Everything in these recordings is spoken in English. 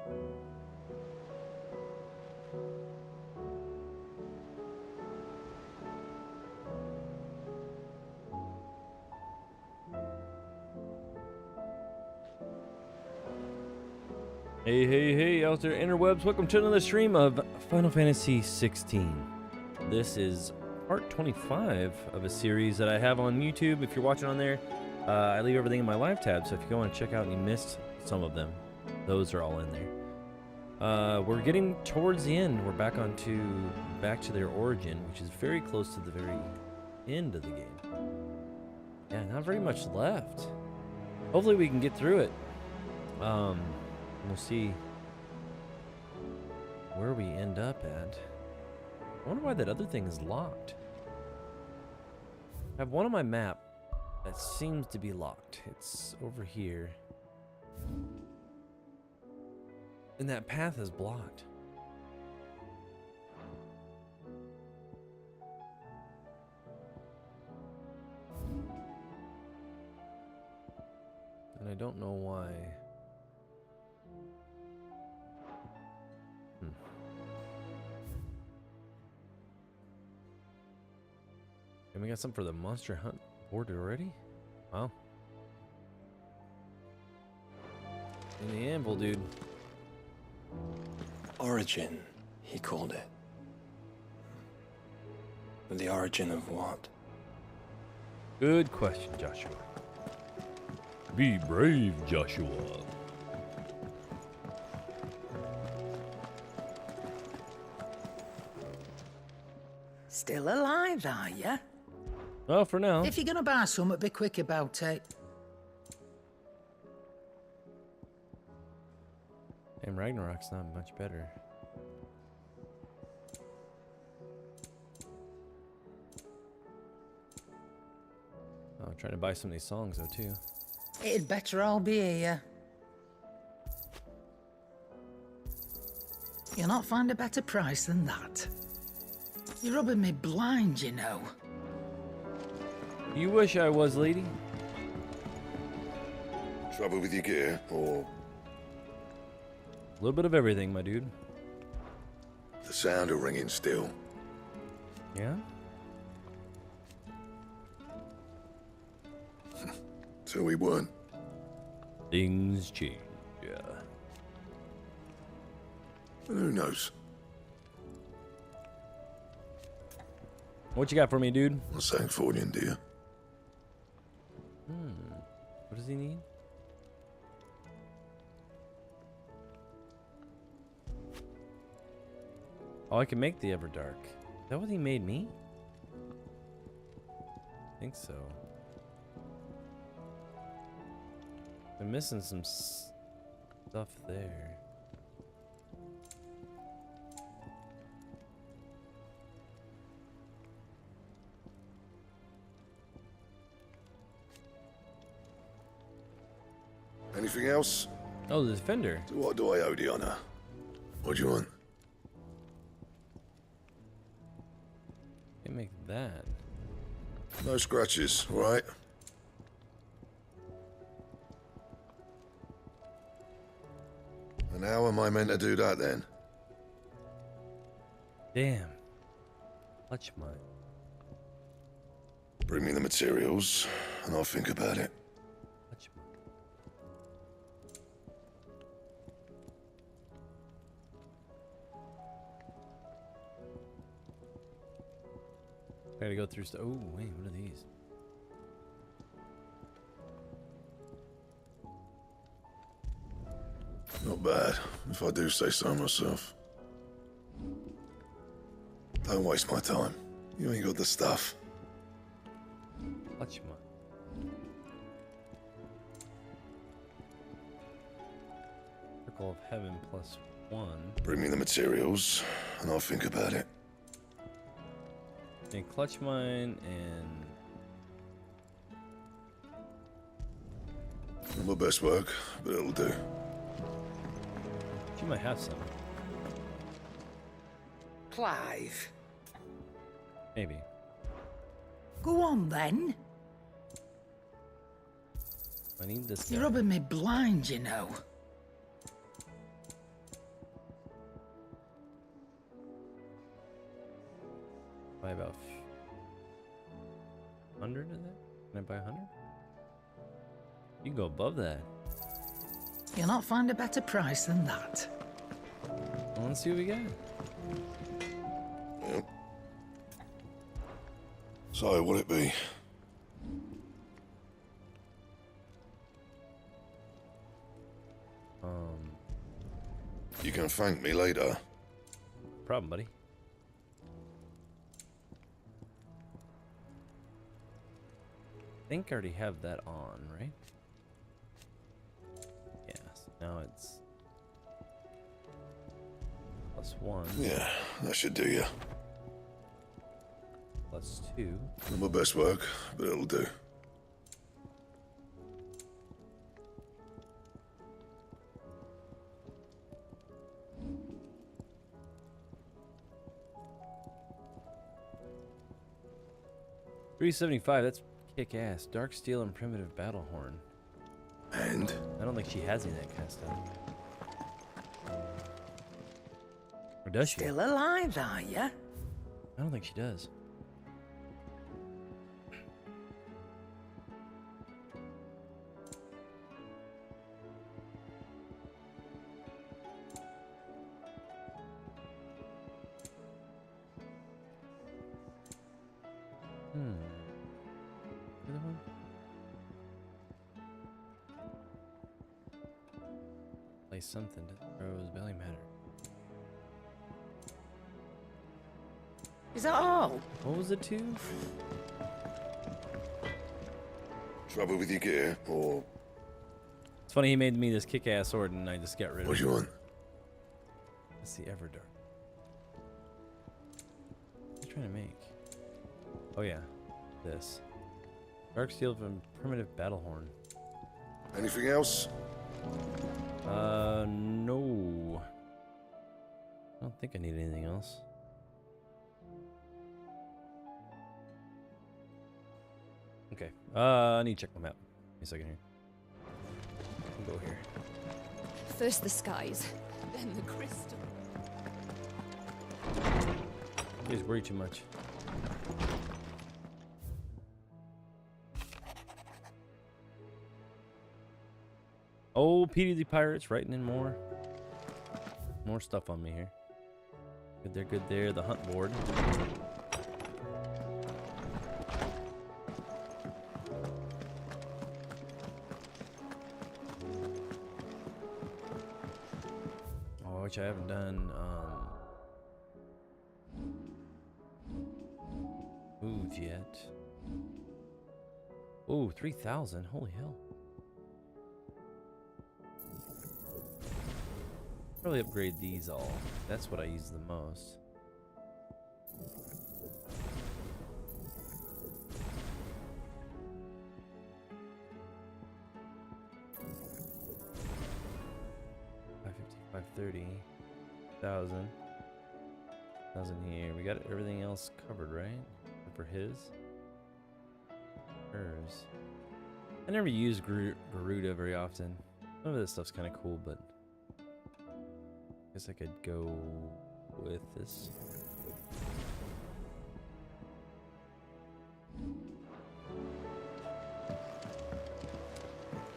Hey, hey, hey, out there, interwebs. Welcome to another stream of Final Fantasy XVI. This is part 25 of a series that I have on YouTube. If you're watching on there, I leave everything in my live tab, so if you go and check out and you missed some of them, those are all in there. We're getting towards the end. We're back to their origin, which is very close to the very end of the game. Yeah, not very much left. Hopefully we can get through it. We'll see where we end up at. I wonder why that other thing is locked. I have one on my map that seems to be locked. It's over here. And that path is blocked. And I don't know why. And we got something for the monster hunt board already? Wow. In the anvil, dude. Origin, he called it. But the origin of what? Good question, Joshua. Be brave, Joshua. Still alive, are ya? Well, for now. If you're gonna buy something, be quick about it. And Ragnarok's not much better. Oh, I'm trying to buy some of these songs though too. It'd better all be here. You'll not find a better price than that. You're rubbing me blind, you know. You wish I was, lady. Trouble with your gear, or A little bit of everything, my dude. the sound of ringing still? Yeah? So we weren't. Things change. Yeah. But who knows? What you got for me, dude? What's that for you, dear? What does he need? Oh, I can make the Everdark. Is that what he made me? I think so. I'm missing some stuff there. Anything else? Oh, the Defender. To what do I owe the honor? What do you want? Can't make that. No scratches, all right? And how am I meant to do that then? Damn. Clutch mine. Bring me the materials, and I'll think about it. Clutch mine. I gotta go through stuff. Oh, wait, what are these? Not bad, if I do say so myself. Don't waste my time. You ain't got the stuff. Clutch mine. Circle of Heaven +1. Bring me the materials, and I'll think about it. And clutch mine and Not my best work, but it'll do. she might have some. Clive. Maybe. Go on then. I need this You're guy. rubbing me blind, you know. Buy about 100 of that? Can I buy 100? You can go above that. You'll not find a better price than that. Well, let's see what we got. Yep. So, what'll it be? You can thank me later. Problem, buddy. I think I already have that on, right? Yes. Now it's +1. Yeah, that should do you. +2. Not my best work, but it'll do. $375. That's kick ass. Dark steel and primitive battle horn. And? I don't think she has any of that kind of stuff. Or does she? Still alive, are you? I don't think she does. Other one? Play something to throw belly matter. Is that all? What was it to? Trouble with your gear, or It's funny he made me this kick-ass sword and I just got rid of what it. do you want? That's the Everdark. What are you trying to make? Oh yeah, this. Dark steel from primitive battle horn. Anything else? No. I don't think I need anything else. Okay. I need to check my map. Give me a second here. I'll go here. First the skies, then the crystal. You guys worry too much. Oh, Petey the Pirates writing in more stuff on me here. Good there, good there. The hunt board. Oh, which I haven't done. Moved yet. Oh, 3,000. Holy hell. Probably upgrade these all. That's what I use the most. $550, $530, $1,000 here. We got everything else covered, right? Except for his. Hers. I never use Garuda very often. Some of this stuff's kind of cool, but I guess I could go with this.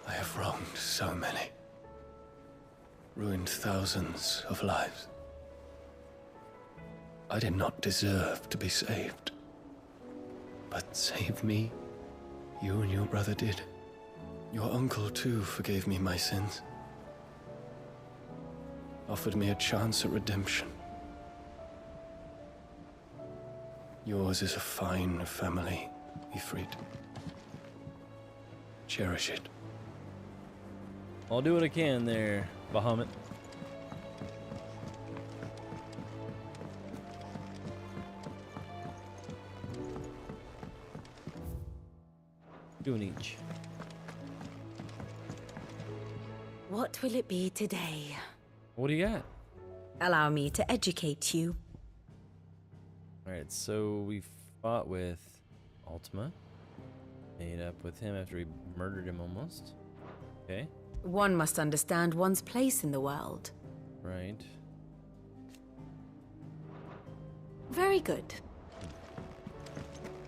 I have wronged so many. Ruined thousands of lives. I did not deserve to be saved. But save me, you and your brother did. Your uncle too forgave me my sins. Offered me a chance at redemption. Yours is a fine family, Ifrit. Cherish it. I'll do what I can there, Bahamut. Doing each. What will it be today? What do you got? Allow me to educate you. Alright, so we fought with Ultima. Made up with him after we murdered him almost. Okay. One must understand one's place in the world. Right. Very good.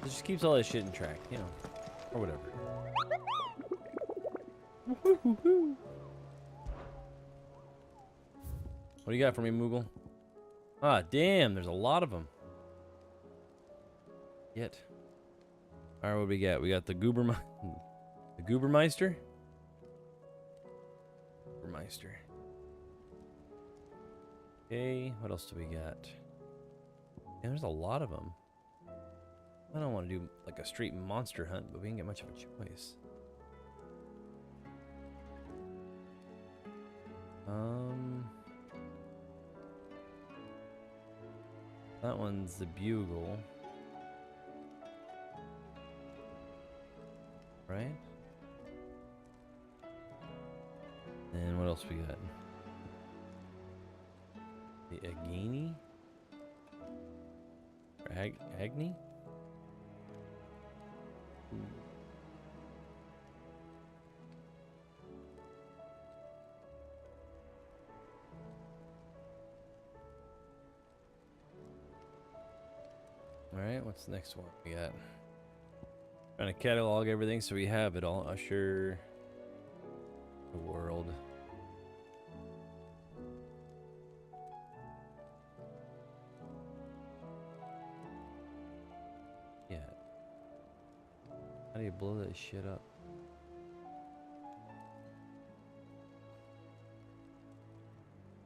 It just keeps all this shit in track, you know, or whatever. What do you got for me, Moogle? Ah, damn, there's a lot of them. Yet. Alright, what do we got? We got the Goobermeister. Goobermeister. Okay, what else do we got? Yeah, there's a lot of them. I don't want to do like a straight monster hunt, but we didn't get much of a choice. That one's the bugle. Right? And what else we got? The Agni? Or Agni? Alright, what's the next one we got? Trying to catalog everything so we have it all. Usher the world. Yeah. How do you blow that shit up?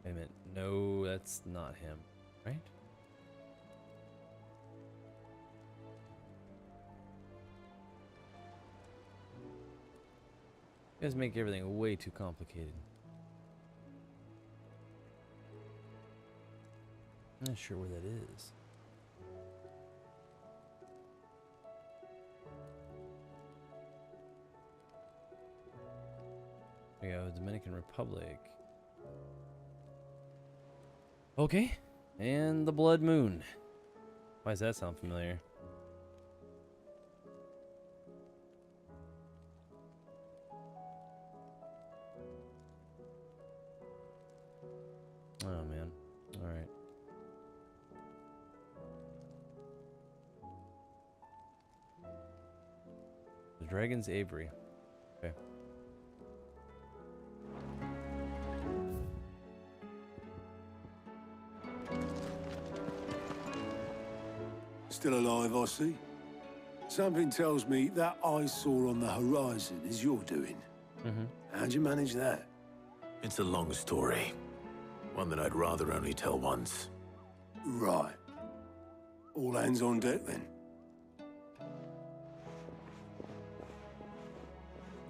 Wait a minute. No, that's not him, right? You guys make everything way too complicated. I'm not sure where that is. There we go, Dominican Republic. Okay, and the Blood Moon. Why does that sound familiar? Oh man, all right. The Dragon's Aviary. Okay. Still alive, I see. Something tells me that eyesore on the horizon is your doing. How'd you manage that? It's a long story. One that I'd rather only tell once. Right. All hands on deck, then.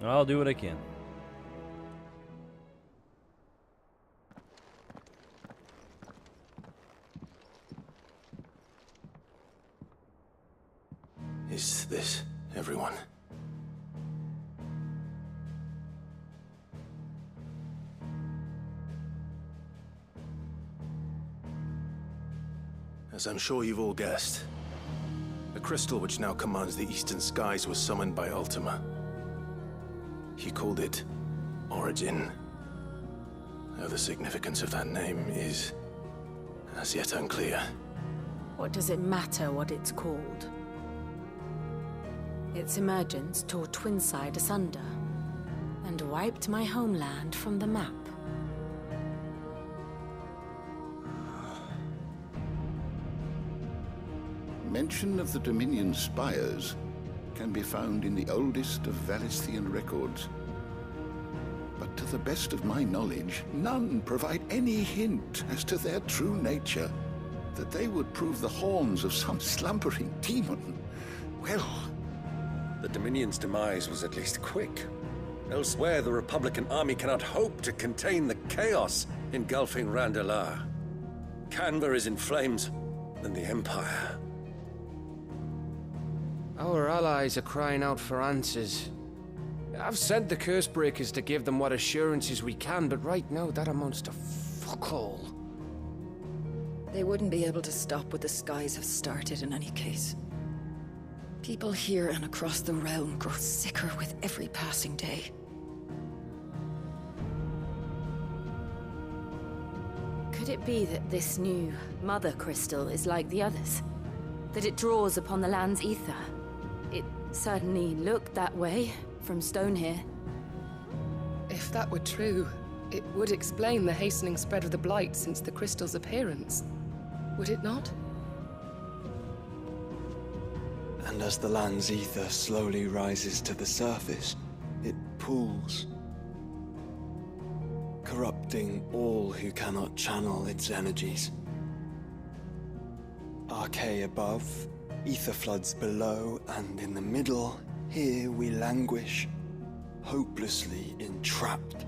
I'll do what I can. Is this everyone? As I'm sure you've all guessed, the crystal which now commands the eastern skies was summoned by Ultima. He called it Origin. Though the significance of that name is as yet unclear. What does it matter what it's called? Its emergence tore Twinside asunder and wiped my homeland from the map. Mention of the Dominion spires can be found in the oldest of Valisthean records. But to the best of my knowledge, none provide any hint as to their true nature. That they would prove the horns of some slumbering demon. Well... The Dominion's demise was at least quick. Elsewhere, the Republican army cannot hope to contain the chaos engulfing Randalar. Canva is in flames, and the Empire. Our allies are crying out for answers. I've sent the Cursebreakers to give them what assurances we can, but right now that amounts to fuck all. They wouldn't be able to stop what the skies have started in any case. People here and across the realm grow sicker with every passing day. Could it be that this new Mother Crystal is like the others? That it draws upon the land's ether? Certainly looked that way from stone here. If that were true, it would explain the hastening spread of the Blight since the crystal's appearance. Would it not? And as the land's ether slowly rises to the surface, it pools, corrupting all who cannot channel its energies. Archay above, ether floods below, and in the middle, here we languish, hopelessly entrapped.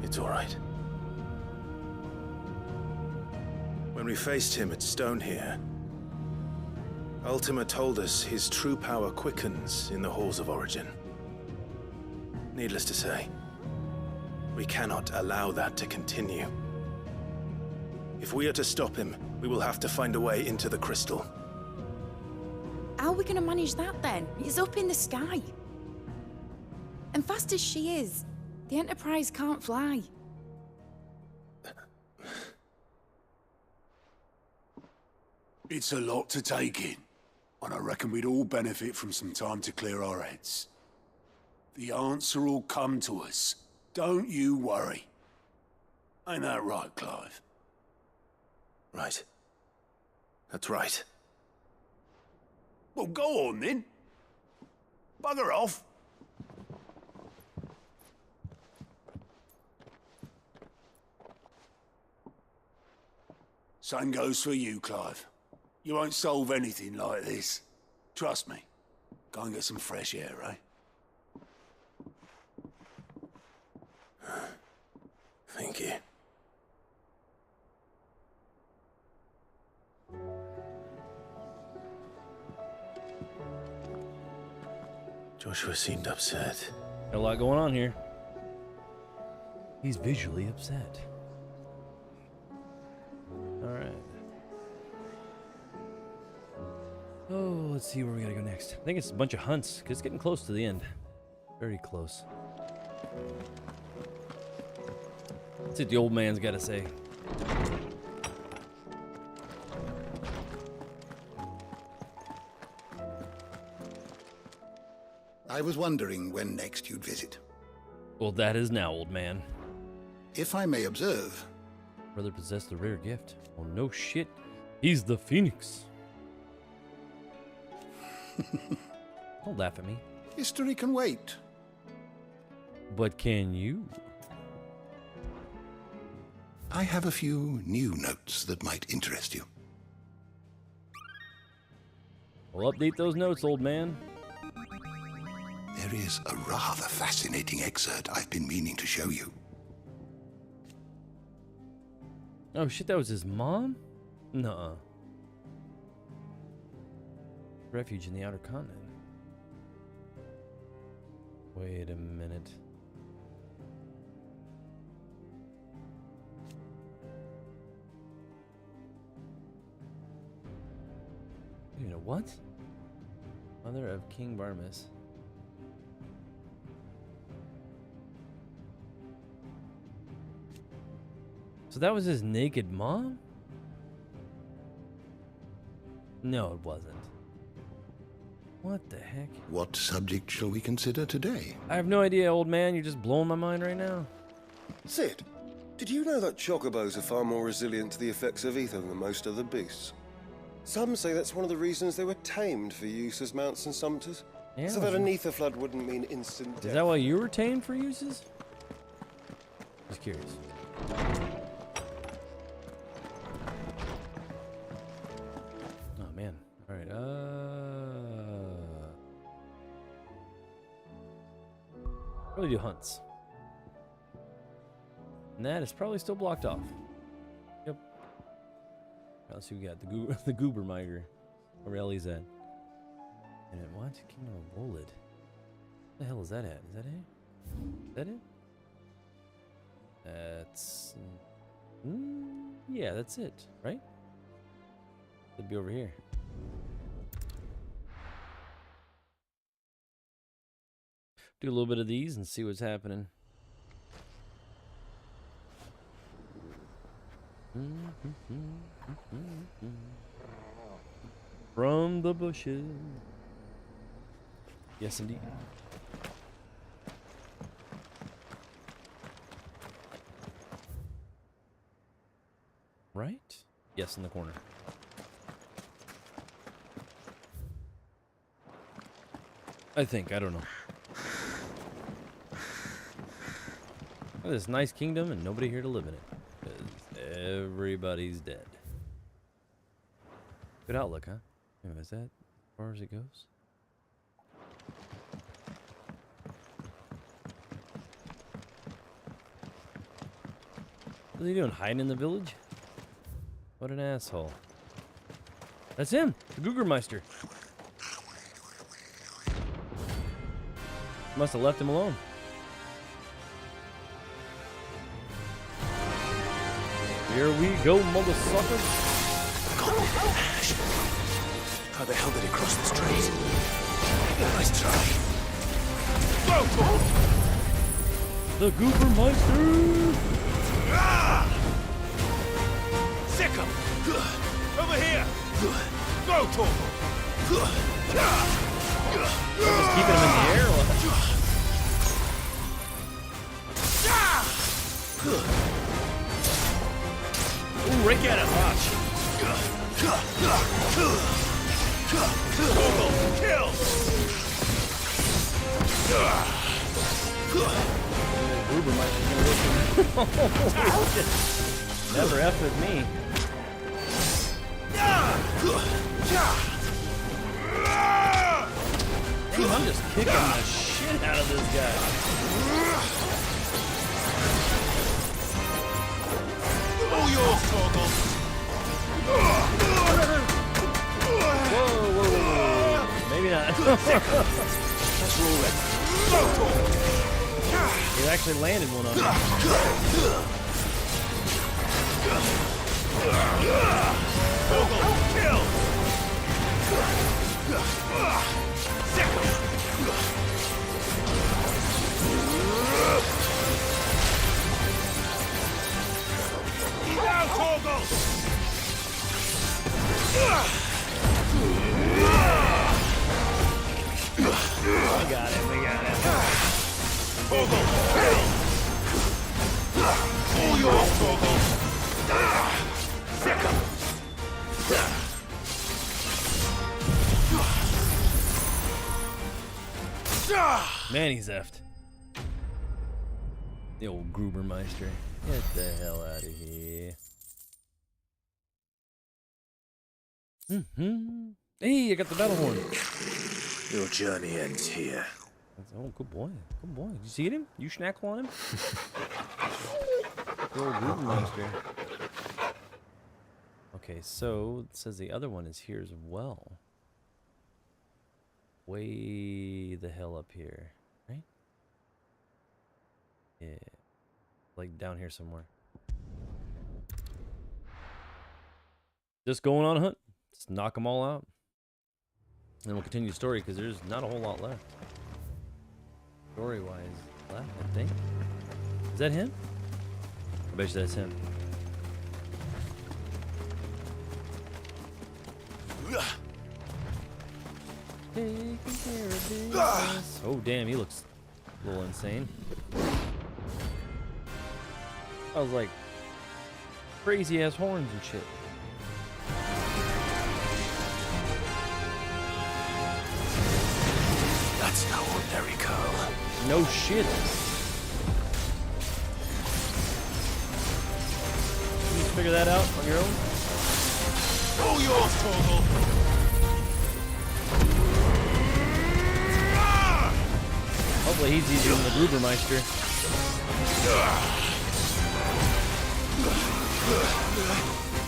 It's all right. When we faced him at Stone here, Ultima told us his true power quickens in the halls of origin. Needless to say, we cannot allow that to continue. If we are to stop him, we will have to find a way into the crystal. How are we going to manage that then? It's up in the sky. And fast as she is, the Enterprise can't fly. It's a lot to take in, and I reckon we'd all benefit from some time to clear our heads. The answer will come to us. Don't you worry. Ain't that right, Clive? Right. That's right. Well, go on then. Bugger off. Same goes for you, Clive. You won't solve anything like this. Trust me. Go and get some fresh air, eh? Thank you. Joshua seemed upset. Got a lot going on here. He's visually upset. Alright. Oh, let's see where we gotta go next. I think it's a bunch of hunts, because it's getting close to the end. Very close. Let's see what the old man's gotta say. I was wondering when next you'd visit. Well, that is now, old man. If I may observe. Brother possessed a rare gift. Well, no shit. He's the Phoenix. Don't laugh at me. History can wait. But can you? I have a few new notes that might interest you. Well, update those notes, old man. There is a rather fascinating excerpt I've been meaning to show you. Oh shit, that was his mom? Nuh-uh. Refuge in the outer continent. Wait a minute. You know what? Mother of King Barmus. So that was his naked mom? No, it wasn't. What the heck? What subject shall we consider today? I have no idea, old man. You're just blowing my mind right now. Sid, did you know that Chocobos are far more resilient to the effects of ether than most other beasts? Some say that's one of the reasons they were tamed for use as mounts and sumpters. Yeah, so that an ether flood wouldn't mean instant death. Is that why you were tamed for uses? Just curious. Oh man. Alright, probably do hunts. And that is probably still blocked off. Yep. Let's see, we got the goober miger. Where Ellie's at. And what? Kingdom of Wolid. What the hell is that at? Is that it? Is that it? That's... yeah, that's it, right? It'd be over here. Do a little bit of these and see what's happening. From the bushes. Yes, indeed. Right? Yes, in the corner. I think. I don't know. Look at this nice kingdom and nobody here to live in it. 'Cause everybody's dead. Good outlook, huh? Is that as far as it goes? What's he doing? Hiding in the village? What an asshole. That's him! The Googermeister. Must have left him alone. Here we go, mother suckers. How the hell did he cross the street? Nice try. The Goobermeister! Sick him! Over here! Go, Torval! Just keeping him in the air? Ooh, right at him, watch! Torval, kill! Never F with me. Damn, I'm just kicking the shit out of this guy. All yours, Torval! Whoa. Maybe not. Let's roll it. He actually landed one on me. Torval, kill! Sick him! Down, Torval! We got it. Torval, kill! All yours, Torval! Sick him! Man, he's effed. The old Grubermeister. Get the hell out of here. Hey, I got the battle horn. Your journey ends here. Oh, good boy. Good boy. Did you see him? You schnackle on him? The old Grubermeister. Okay, so it says the other one is here as well. Way the hell up here, right? Yeah. Like down here somewhere. Just going on a hunt. Just knock them all out. And we'll continue the story because there's not a whole lot left. Story-wise left, I think. Is that him? I bet you that's him. Taking care of business. Oh, damn, he looks a little insane. I was like, crazy ass horns and shit. That's no ordinary Carl. No shit. Can you figure that out on your own? All yours, Torval. Hopefully he's easier than the Grubermeister.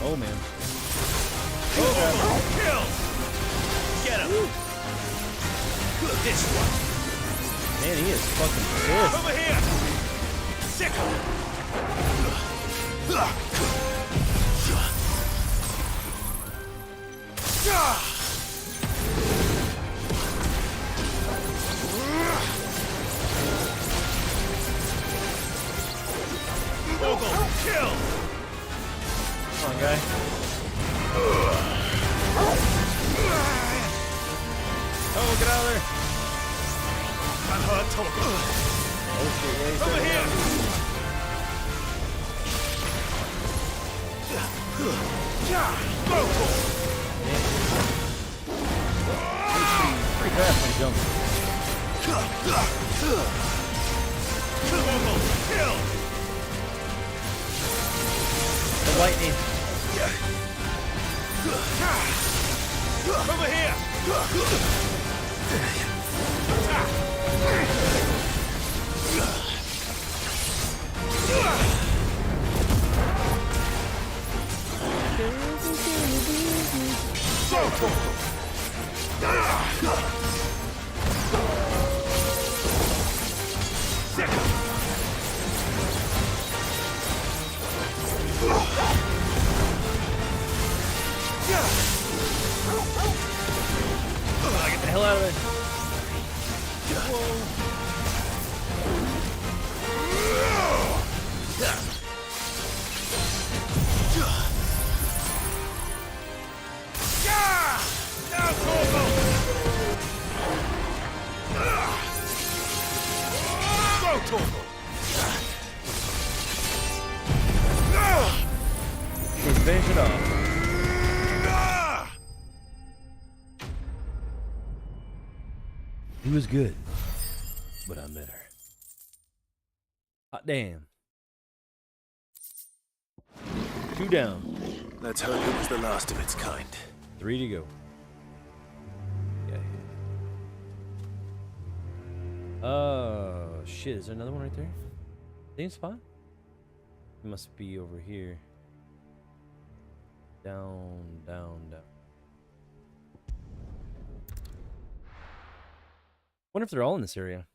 Oh man. Oh, kill! Get him! This one. Man, he is fucking pissed. Over here! Sick him! Kill! get out of there. Unhurt Torgal. Oh shit, yeah, he's Over here. Go. Pretty fast when he jumps. Kill. The lightning. Over here. Get the hell out of there. Finish it off. He was good, but I'm better. Hot damn. 2 down. Let's hope it was the last of its kind. 3 to go. Yeah. Shit. Is there another one right there? Same spot? It must be over here. Down, down, down. Wonder if they're all in this area.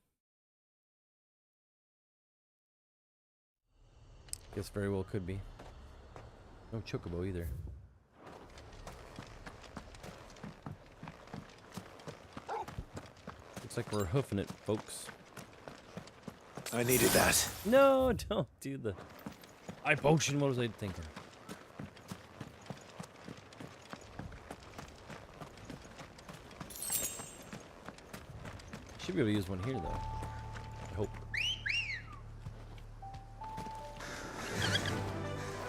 Guess very well could be. No Chocobo either. Looks like we're hoofing it, folks. I needed that. No, don't do the eye potion. What was I thinking? Should be able to use one here, though. I hope.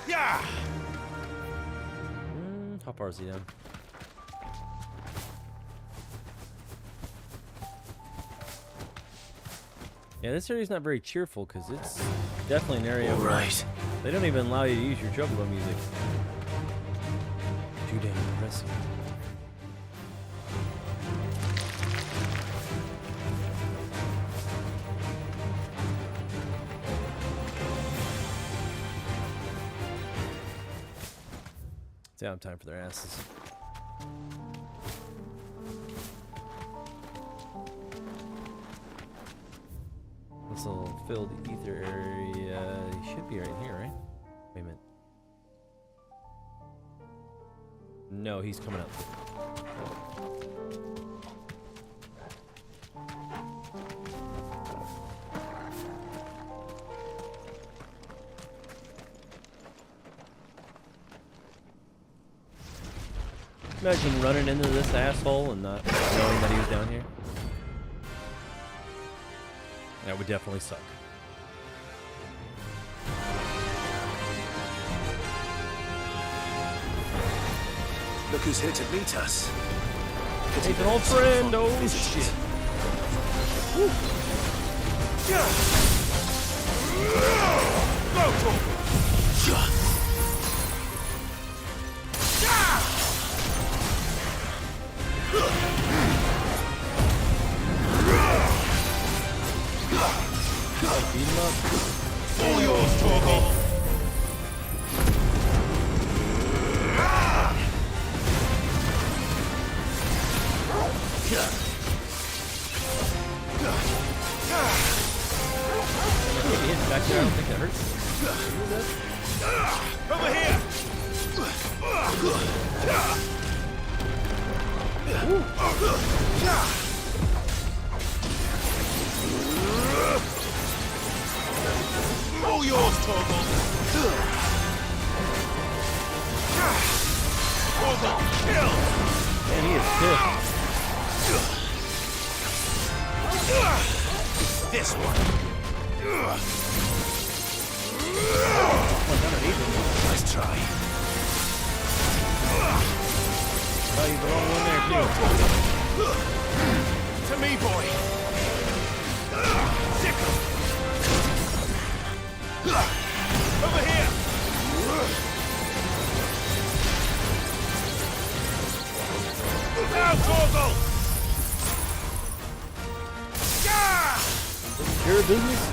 Yeah. How far is he down? Yeah, this area's not very cheerful because it's definitely an area where they don't even allow you to use your Chocobo music. Too damn impressive. It's out of time for their asses. This little filled ether area should be right here, right? Wait a minute. No, he's coming up. Imagine running into this asshole and not knowing that he was down here. That would definitely suck. Look who's here to meet us. It's an old friend. Oh shit. Woo. Beat him up. All yours, Torgal. Back there, I don't think that hurts. Over here. All yours, Torgal. Torgal, kill. Man, he is pissed. This one. Nice try. Oh, you belong one there too. To me, boy. Sickle. Over here. Now, Torgal. Your business?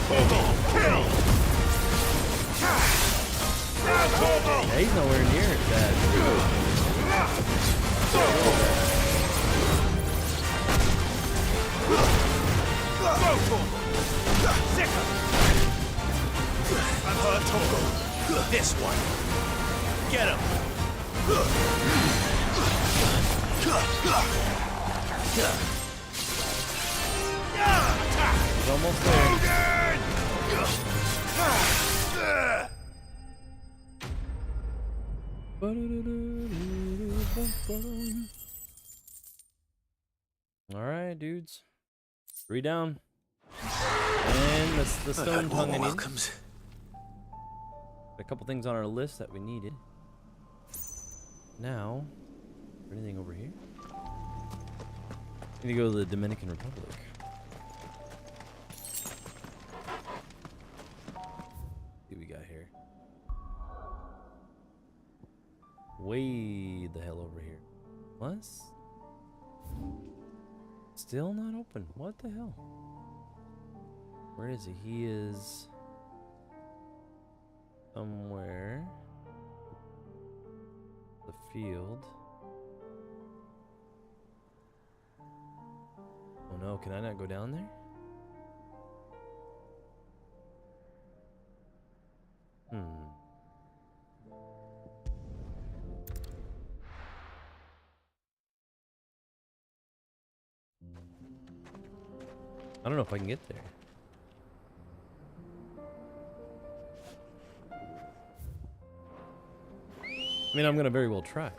Torgal, kill. Now, Torgal. Yeah, he's nowhere near as bad. Go, Torgal. Sicker. I've heard Torgal. This one. Get him. He's almost there. All right, dudes. 3 down. And that's the stone tongue I needed. A couple things on our list that we needed. Now, is there anything over here? Need to go to the Dominican Republic. See what we got here. Way the hell over here. Plus, still not open. What the hell? Where is he? He is somewhere. The field. Oh no, can I not go down there? I don't know if I can get there. I mean, I'm gonna very well try.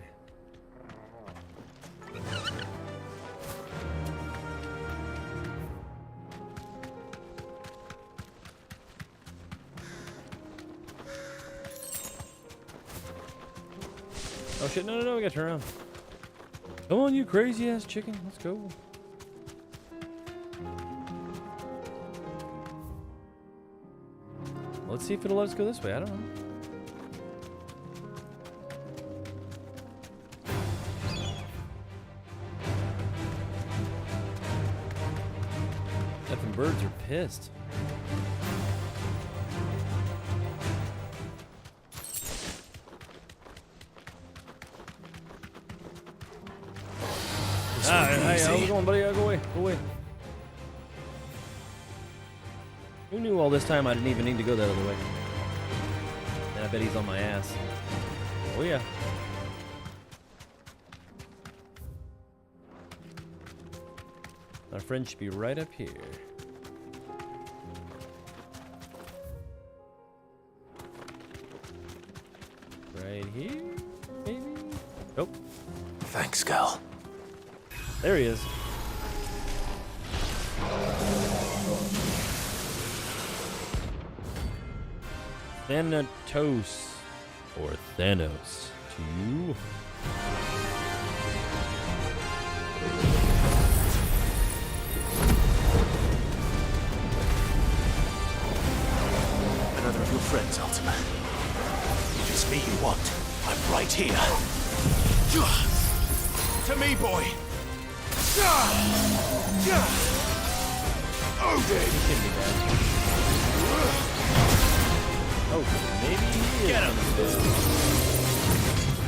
Oh shit, no, we gotta turn around. Come on, you crazy ass chicken, let's go. Let's see if it'll let us go this way, I don't know. Effing birds are pissed. Hey, how's it going, buddy? Go away, go away. Who knew all this time I didn't even need to go that other way? And I bet he's on my ass. Oh yeah. Our friend should be right up here. Right here, maybe? Nope. Thanks, Gal. There he is. Thanatos, or Thanos, to you. Another of your friends, Ultima. If it's me you want, I'm right here. To me, boy. Oh, maybe he is. Get him!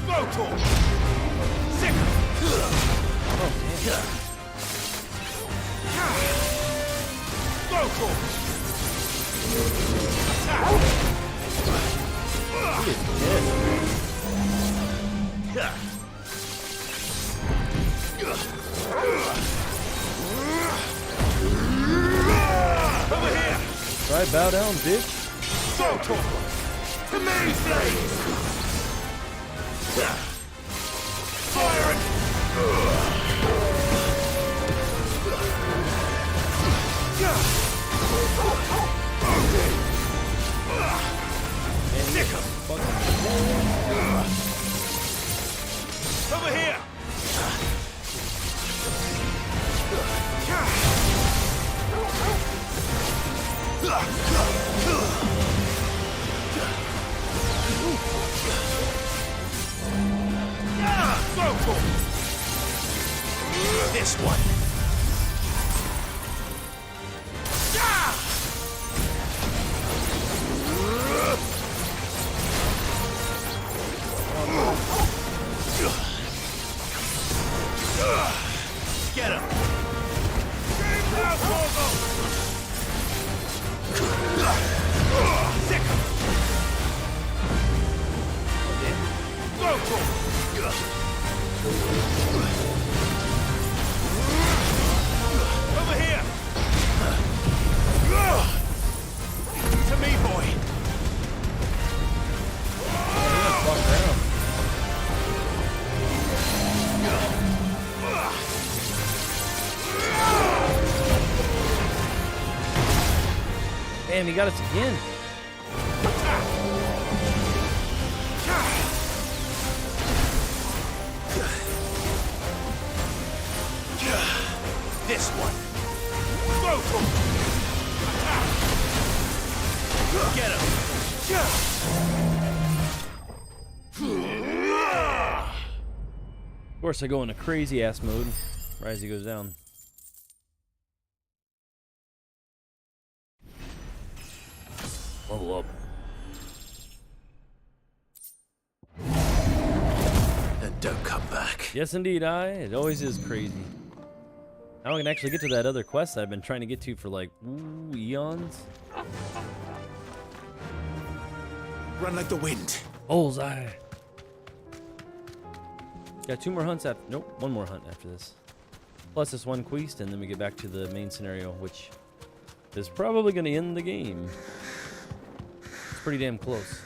Rotor! Sick! Oh, damn. Rotor! He is dead. Over here! Try bow down, bitch. Rotor! To me, Blade! Fire it! Over here! Go for it! This one. Get him! Now, Corvo! Sick him! Go for it! Over here! To me, boy! Damn, he got us again. This one. Go for it. Get him. Of course, I go into crazy ass mode right as he goes down. Level up. And don't come back. Yes, indeed, it always is crazy. Now I can actually get to that other quest that I've been trying to get to for like eons. Run like the wind. Bullseye. Got 2 more hunts after. Nope, 1 more hunt after this. Plus this 1 quest, and then we get back to the main scenario, which is probably going to end the game. It's pretty damn close.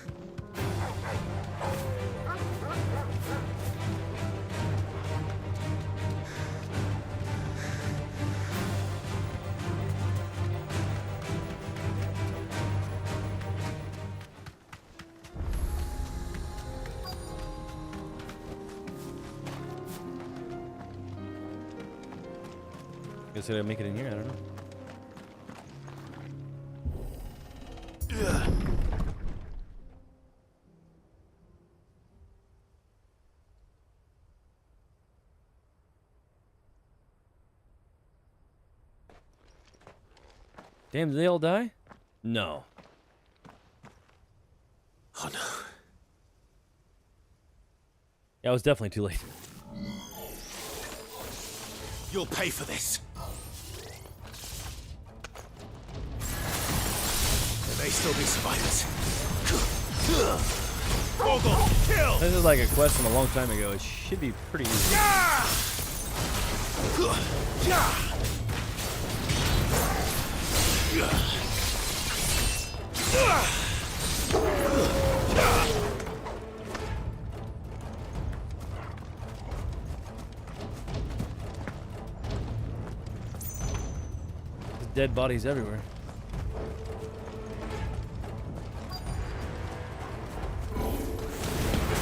Guess I gotta make it in here, I don't know. Damn, did they all die? No. Oh no. Yeah, it was definitely too late. You'll pay for this. There may still be survivors. Ogle, kill! This is like a quest from a long time ago. It should be pretty easy. There's dead bodies everywhere.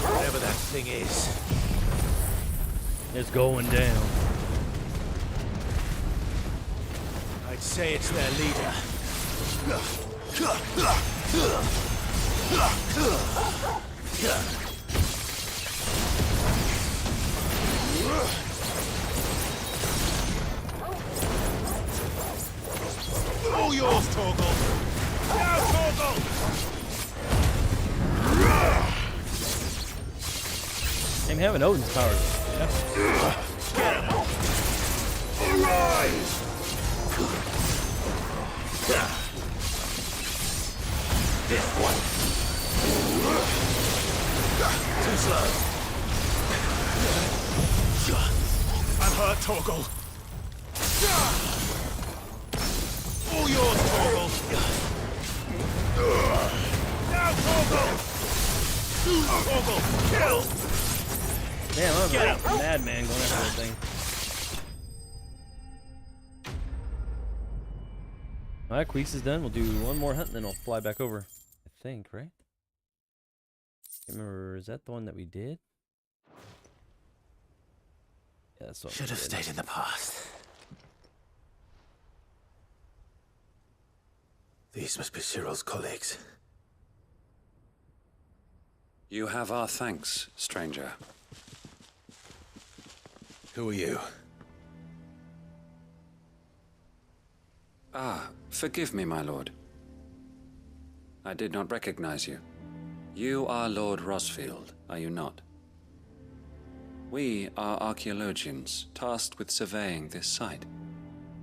Whatever that thing is. It's going down. I'd say it's their leader. All yours, Torgal. Now, Torgal! I'm having Odin's powers. Yeah. Get him! Arise! This one. Too slow. I'm hurt, Torgal. All yours, Torgal. Now, Torgal! Torgal, kill! Damn, I'm a madman going after that thing. Alright, quest is done. We'll do 1 more hunt and then I'll fly back over. I think, right? Remember, is that the one that we did? Yeah, that's what Should have stayed in the past. These must be Cyril's colleagues. You have our thanks, stranger. Who are you? Ah, forgive me, my lord. I did not recognize you. You are Lord Rosfield, are you not? We are archaeologians, tasked with surveying this site.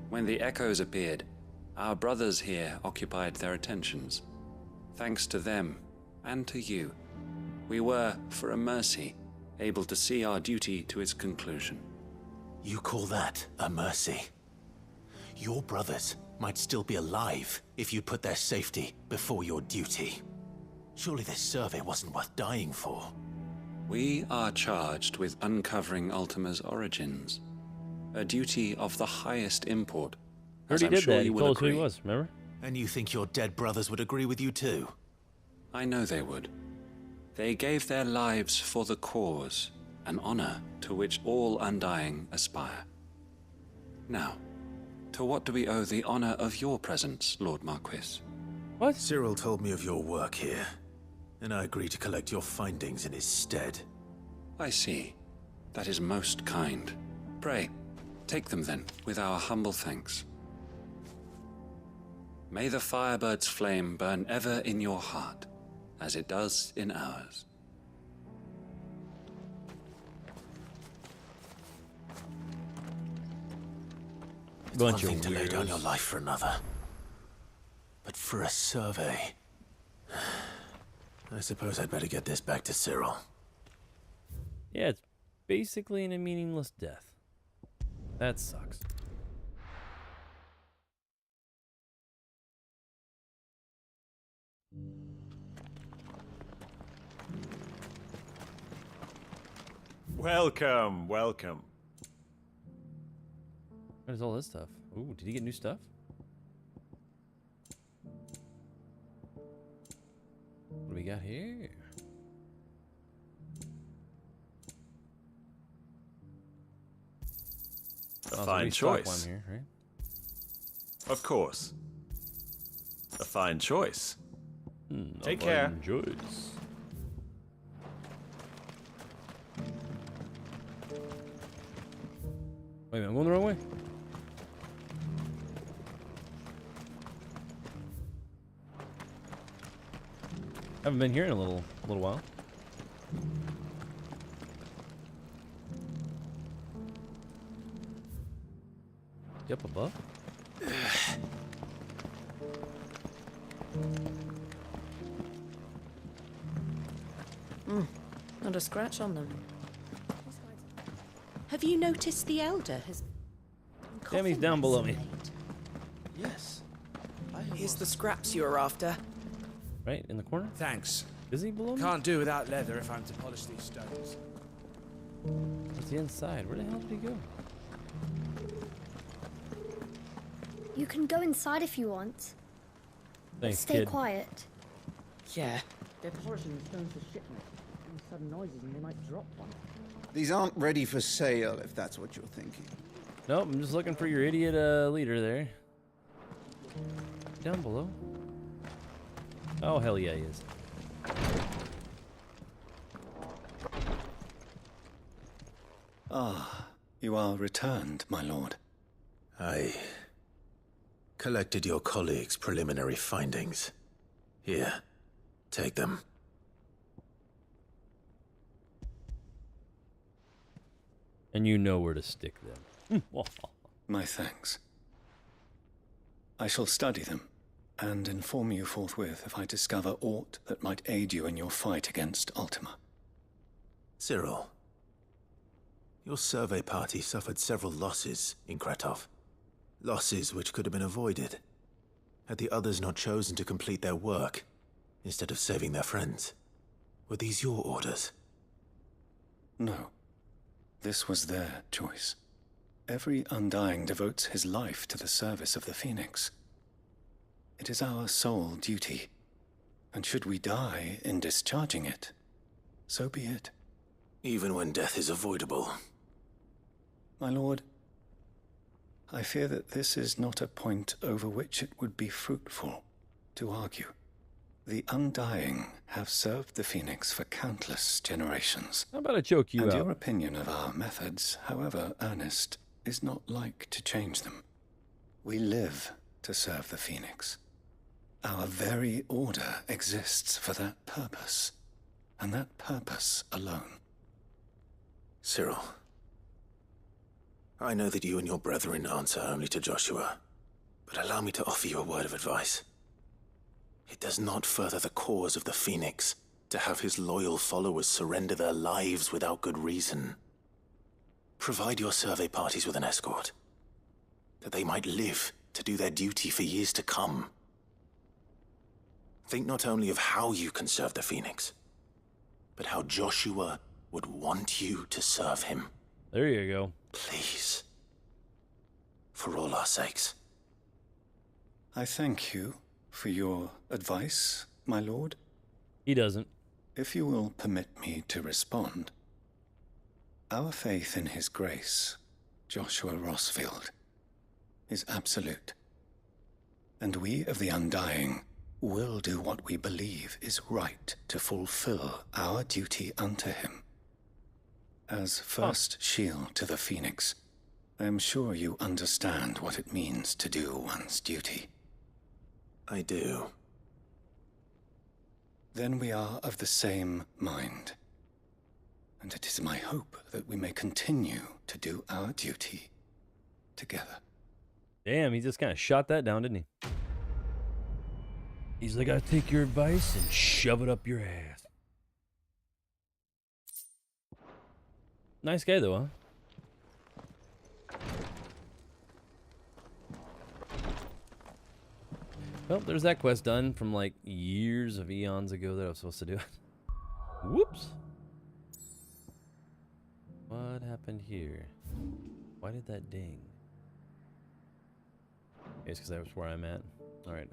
When the echoes appeared, our brothers here occupied their attentions. Thanks to them, and to you, we were, for a mercy, able to see our duty to its conclusion. You call that a mercy? Your brothers might still be alive if you put their safety before your duty. Surely this survey wasn't worth dying for. We are charged with uncovering Ultima's origins. A duty of the highest import. Already did that. He told us who he was, remember? And you think your dead brothers would agree with you too? I know they would. They gave their lives for the cause, an honor to which all Undying aspire. Now, to what do we owe the honor of your presence, Lord Marquis? What? Cyril told me of your work here, and I agreed to collect your findings in his stead. I see. That is most kind. Pray, take them then, with our humble thanks. May the Firebird's flame burn ever in your heart, as it does in ours. It's one thing to lay down your life for another, but for a survey, I suppose I'd better get this back to Cyril. Yeah, it's basically a meaningless death. That sucks. Welcome, welcome. What is all this stuff? Ooh, did he get new stuff? What do we got here? A fine choice. One here, right? Of course. A fine choice. Take care. Choice. Wait a minute, I'm going the wrong way. Haven't been here in a little while. You up above? Not a scratch on them. Have you noticed the Elder has... Damn, he's down below me. Yes. Here's the scraps you were after. Right, in the corner? Thanks. Is he below me? Can't do without leather if I'm to polish these stones. What's the inside? Where the hell did he go? You can go inside if you want. Thanks, Stay kid. quiet. Yeah. They're polishing the stones for shipment. Any sudden noises and they might drop one. These aren't ready for sale, if that's what you're thinking. Nope, I'm just looking for your idiot leader there. Down below. Oh, hell yeah, he is. Ah, you are returned, my lord. I collected your colleagues' preliminary findings. Here, take them. And you know where to stick them. My thanks. I shall study them, and inform you forthwith if I discover aught that might aid you in your fight against Ultima. Cyril, your survey party suffered several losses in Kratov. Losses which could have been avoided, had the others not chosen to complete their work, instead of saving their friends. Were these your orders? No. This was their choice. Every Undying devotes his life to the service of the Phoenix. It is our sole duty, and should we die in discharging it, so be it. Even when death is avoidable. My lord, I fear that this is not a point over which it would be fruitful to argue. The Undying have served the Phoenix for countless generations. How about I choke you and out? Your opinion of our methods, however earnest, is not like to change them. We live to serve the Phoenix. Our very order exists for that purpose, and that purpose alone. Cyril, I know that you and your brethren answer only to Joshua, but allow me to offer you a word of advice. It does not further the cause of the Phoenix to have his loyal followers surrender their lives without good reason. Provide your survey parties with an escort, that they might live to do their duty for years to come. Think not only of how you can serve the Phoenix, but how Joshua would want you to serve him. There you go. Please. For all our sakes. I thank you for your advice, my lord. He doesn't. If you will permit me to respond, our faith in his grace, Joshua Rosfield, is absolute. And we of the Undying will do what we believe is right to fulfill our duty unto him. As first shield to the Phoenix, I am sure you understand what it means to do one's duty. I do. Then we are of the same mind. And it is my hope that we may continue to do our duty together. Damn, he just kind of shot that down, didn't he? He's like, I take your advice and shove it up your ass. Nice guy, though, huh? Well, there's that quest done from like years of eons ago that I was supposed to do. Whoops. What happened here? Why did that ding? Okay, it's because that was where I'm at. Alright,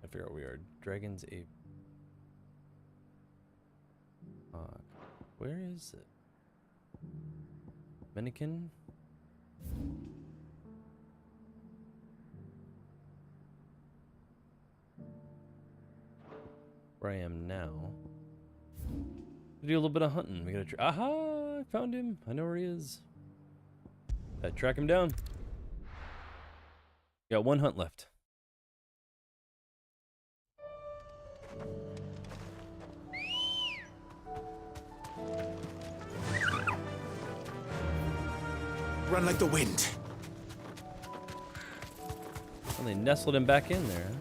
I figure out where we are. Dragon's Ape. Where is it? Mannequin? Where I am now. We do a little bit of hunting. We gotta aha! I found him. I know where he is. Gotta track him down. Got one hunt left. Run like the wind. Well, they nestled him back in there, huh?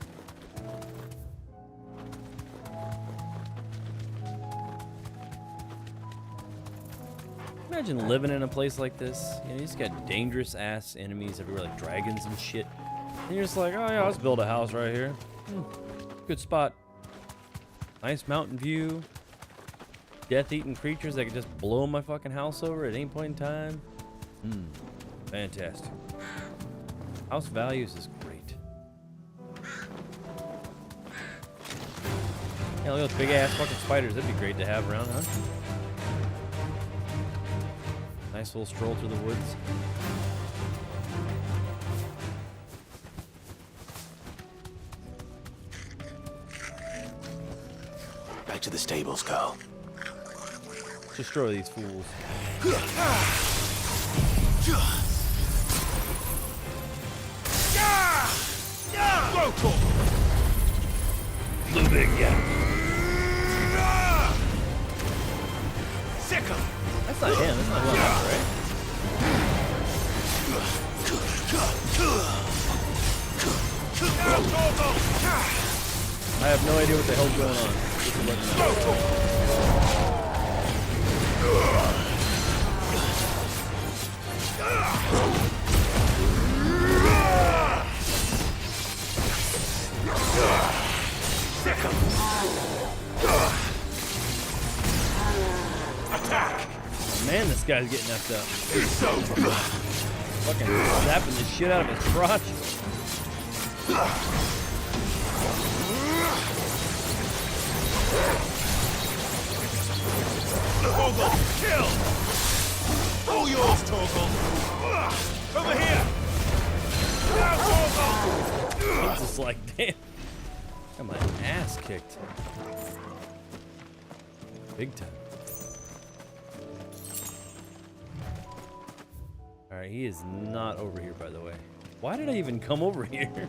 Imagine living in a place like this. You know, you just got dangerous ass enemies everywhere, like dragons and shit. And you're just like, oh yeah, let's build a house right here. Good spot. Nice mountain view. Death-eating creatures that could just blow my fucking house over at any point in time. Fantastic. House values is great. Yeah, look at those big ass fucking spiders. That'd be great to have around, huh? Nice little stroll through the woods. Back to the stables, Carl. Destroy these fools. Blue big, yeah. Sickle. That's not him. That's not one, right? I have no idea what the hell's going on. Just to let you know. Attack! Man, this guy's getting effed up. Fucking zapping the shit out of his crotch. Torgal, kill! All yours, Torgal! Over here! Now, Torgal! It's just like, damn. Got my ass kicked. Big time. Alright, he is not over here, by the way. Why did I even come over here?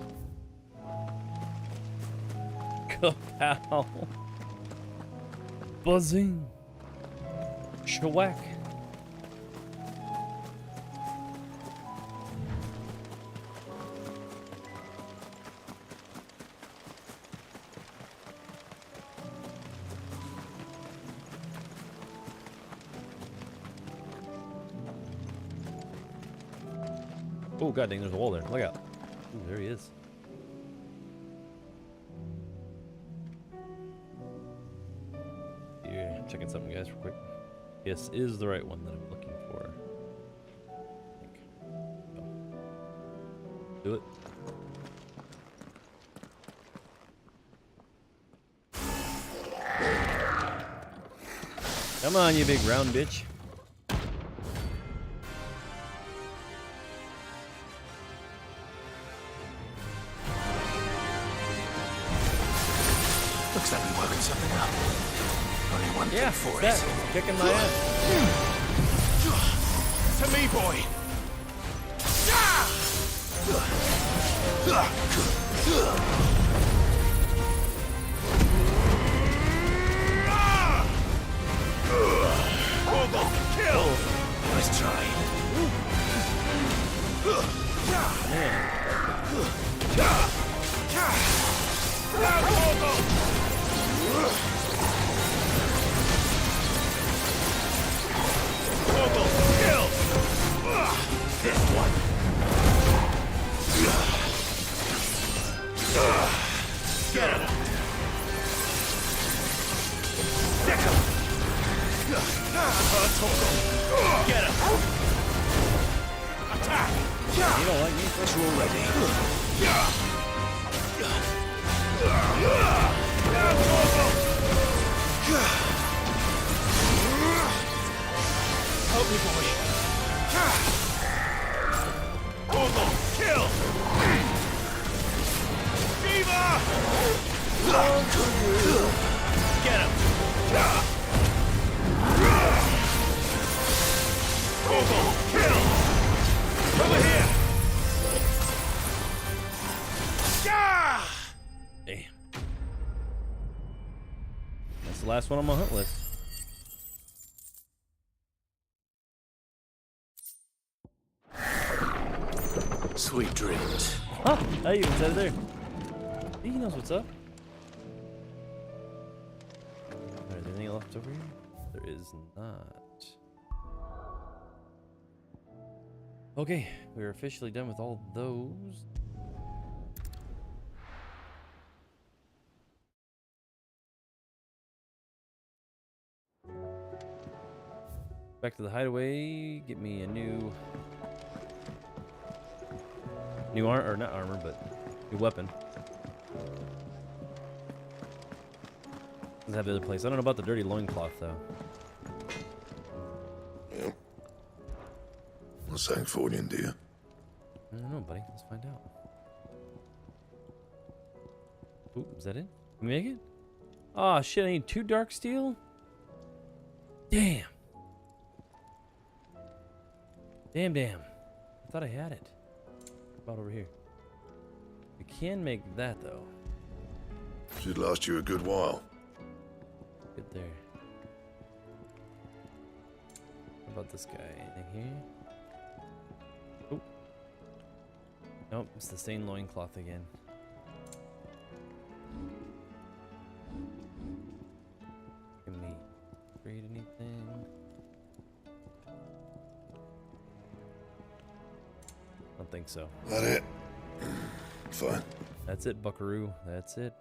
Kapow. Buzzing. Shwack. Oh, god dang, there's a wall there. Look out. Ooh, there he is. Yeah, checking something, guys, real quick. This is the right one that I'm looking for. I think. Oh. Do it. Come on, you big round bitch. Looks like we're working something out. Only one thing for it. it. Kicking my ass. To me, boy. Torgal, kill! Nice try. Man. Now, Torgal! Torgal, kill! This one. Get him! Get him! Torgal! Get him! Attack! You don't like me? But you're ready. Now, Torgal! Help me, boy. Torgal, kill! Fever! Get him! Torgal, kill! Over here! Damn. That's the last one on my hunt list. Sweet dreams. Huh, I even said it there. He knows what's up. Alright, is there anything left over here? There is not. Okay, we're officially done with all those. Back to the hideaway, get me a new armor, or not armor, but new weapon. Doesn't have the other place. I don't know about the dirty loincloth though. Yep. What's that for you, dear? I don't know, buddy. Let's find out. Ooh, is that it? Can we make it? Oh shit, I need 2 dark steel? Damn. Damn. I thought I had it. What about over here? We can make that though. Should last you a good while. Good there. What about this guy? Anything here? Oh. Nope, it's the same loincloth again. Can we trade anything? I don't think so. That it? Fine. That's it, buckaroo. That's it.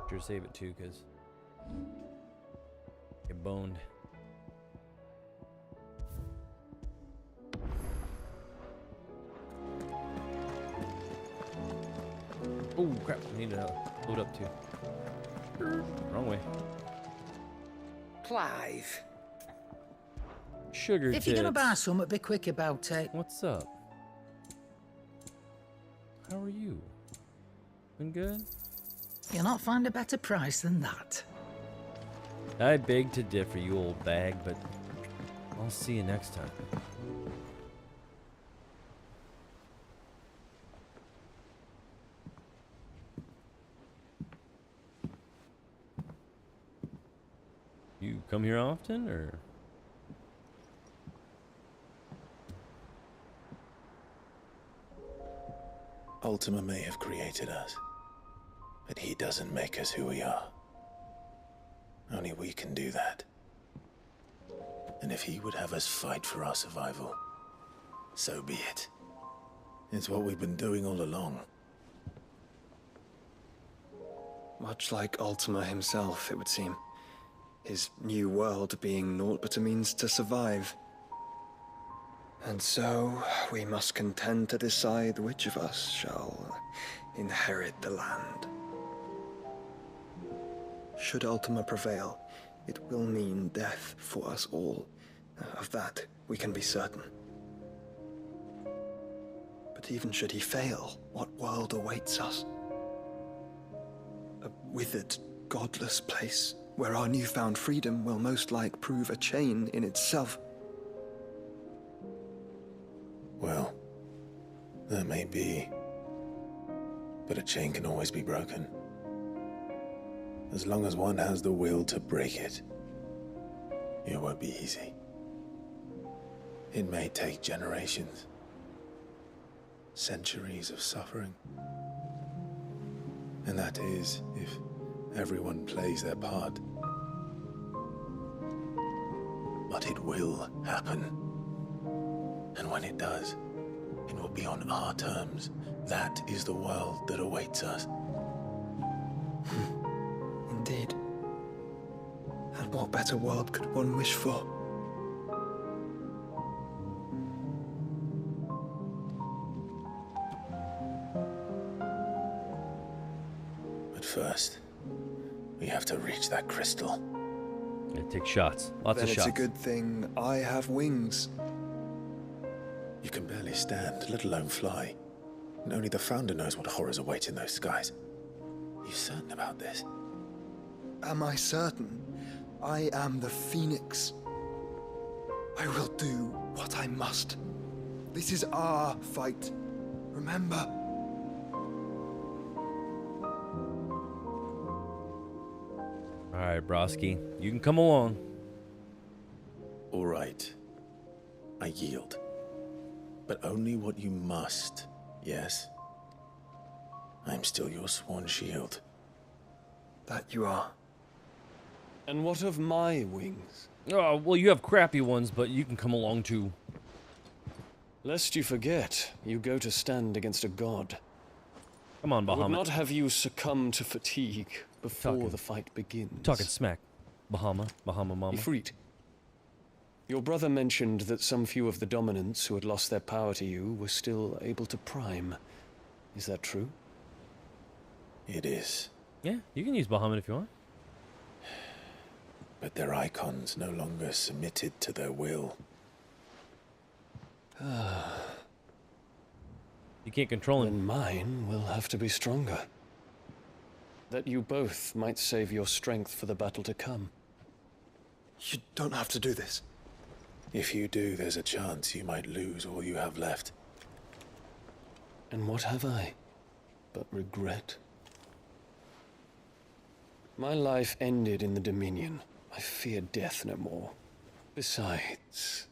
Sure, save it too, cause get boned. Oh, crap. I need to load up too. Wrong way. Clive. Sugar If you're gonna tits. buy some, be quick about it. What's up? How are you? Been good? You'll not find a better price than that. I beg to differ, you old bag, but I'll see you next time. You come here often, or? Ultima may have created us, but he doesn't make us who we are. Only we can do that. And if he would have us fight for our survival, so be it. It's what we've been doing all along. Much like Ultima himself, it would seem. His new world being naught but a means to survive. And so, we must contend to decide which of us shall inherit the land. Should Ultima prevail, it will mean death for us all. Of that, we can be certain. But even should he fail, what world awaits us? A withered, godless place, where our newfound freedom will most like prove a chain in itself. Well, that may be, but a chain can always be broken. As long as one has the will to break it, it won't be easy. It may take generations, centuries of suffering. And that is if everyone plays their part. But it will happen. And when it does, it will be on our terms. That is the world that awaits us. Indeed. And what better world could one wish for? But first, we have to reach that crystal. Yeah, take shots. Lots Then of shots. it's a good thing I have wings. You can barely stand, let alone fly. And only the Founder knows what horrors await in those skies. Are you certain about this? Am I certain? I am the Phoenix. I will do what I must. This is our fight. Remember? Alright, Broski. You can come along. All right. I yield. But only what you must, yes? I'm still your sworn shield. That you are. And what of my wings? Oh, well, you have crappy ones, but you can come along too. Lest you forget, you go to stand against a god. Come on, I would Bahamut. not have you succumb to fatigue before the fight begins. Talking smack. Bahama mama. Ifrit. Your brother mentioned that some few of the dominants who had lost their power to you were still able to prime. Is that true? It is. Yeah, you can use Bahamut if you want. But their Eikons no longer submitted to their will. You can't control him. Then mine will have to be stronger. That you both might save your strength for the battle to come. You don't have to do this. If you do, there's a chance you might lose all you have left. And what have I but regret? My life ended in the Dominion. I fear death no more. Besides,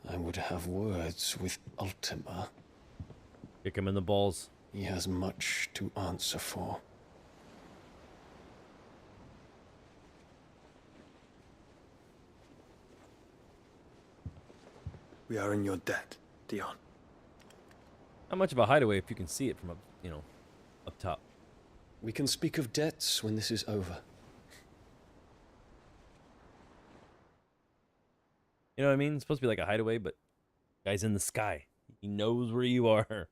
I would have words with Ultima. Kick him in the balls. He has much to answer for. We are in your debt, Dion. Not much of a hideaway if you can see it from up, up top. We can speak of debts when this is over. You know what I mean? It's supposed to be like a hideaway, but guy's in the sky. He knows where you are.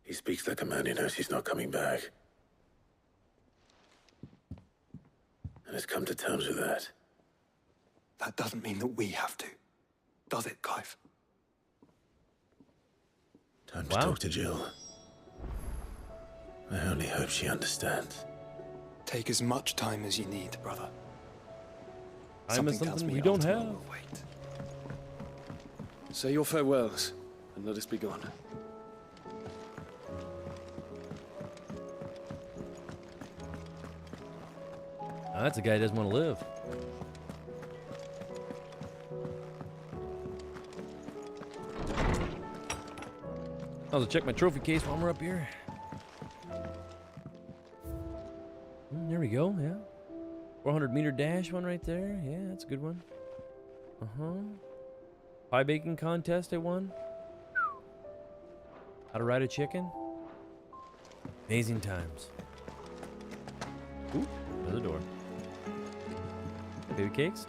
He speaks like a man who knows he's not coming back. And has come to terms with that. That doesn't mean that we have to, does it, Clive? Time to talk to Jill. I only hope she understands. Take as much time as you need, brother. Time is something we don't have. Say your farewells, and let us be gone. Oh, that's a guy who doesn't want to live. I'll check my trophy case while we're up here. There we go, yeah. 400-meter dash one right there. Yeah, that's a good one. Pie baking contest I won. How to ride a chicken. Amazing times. Ooh, another door. Baby cakes.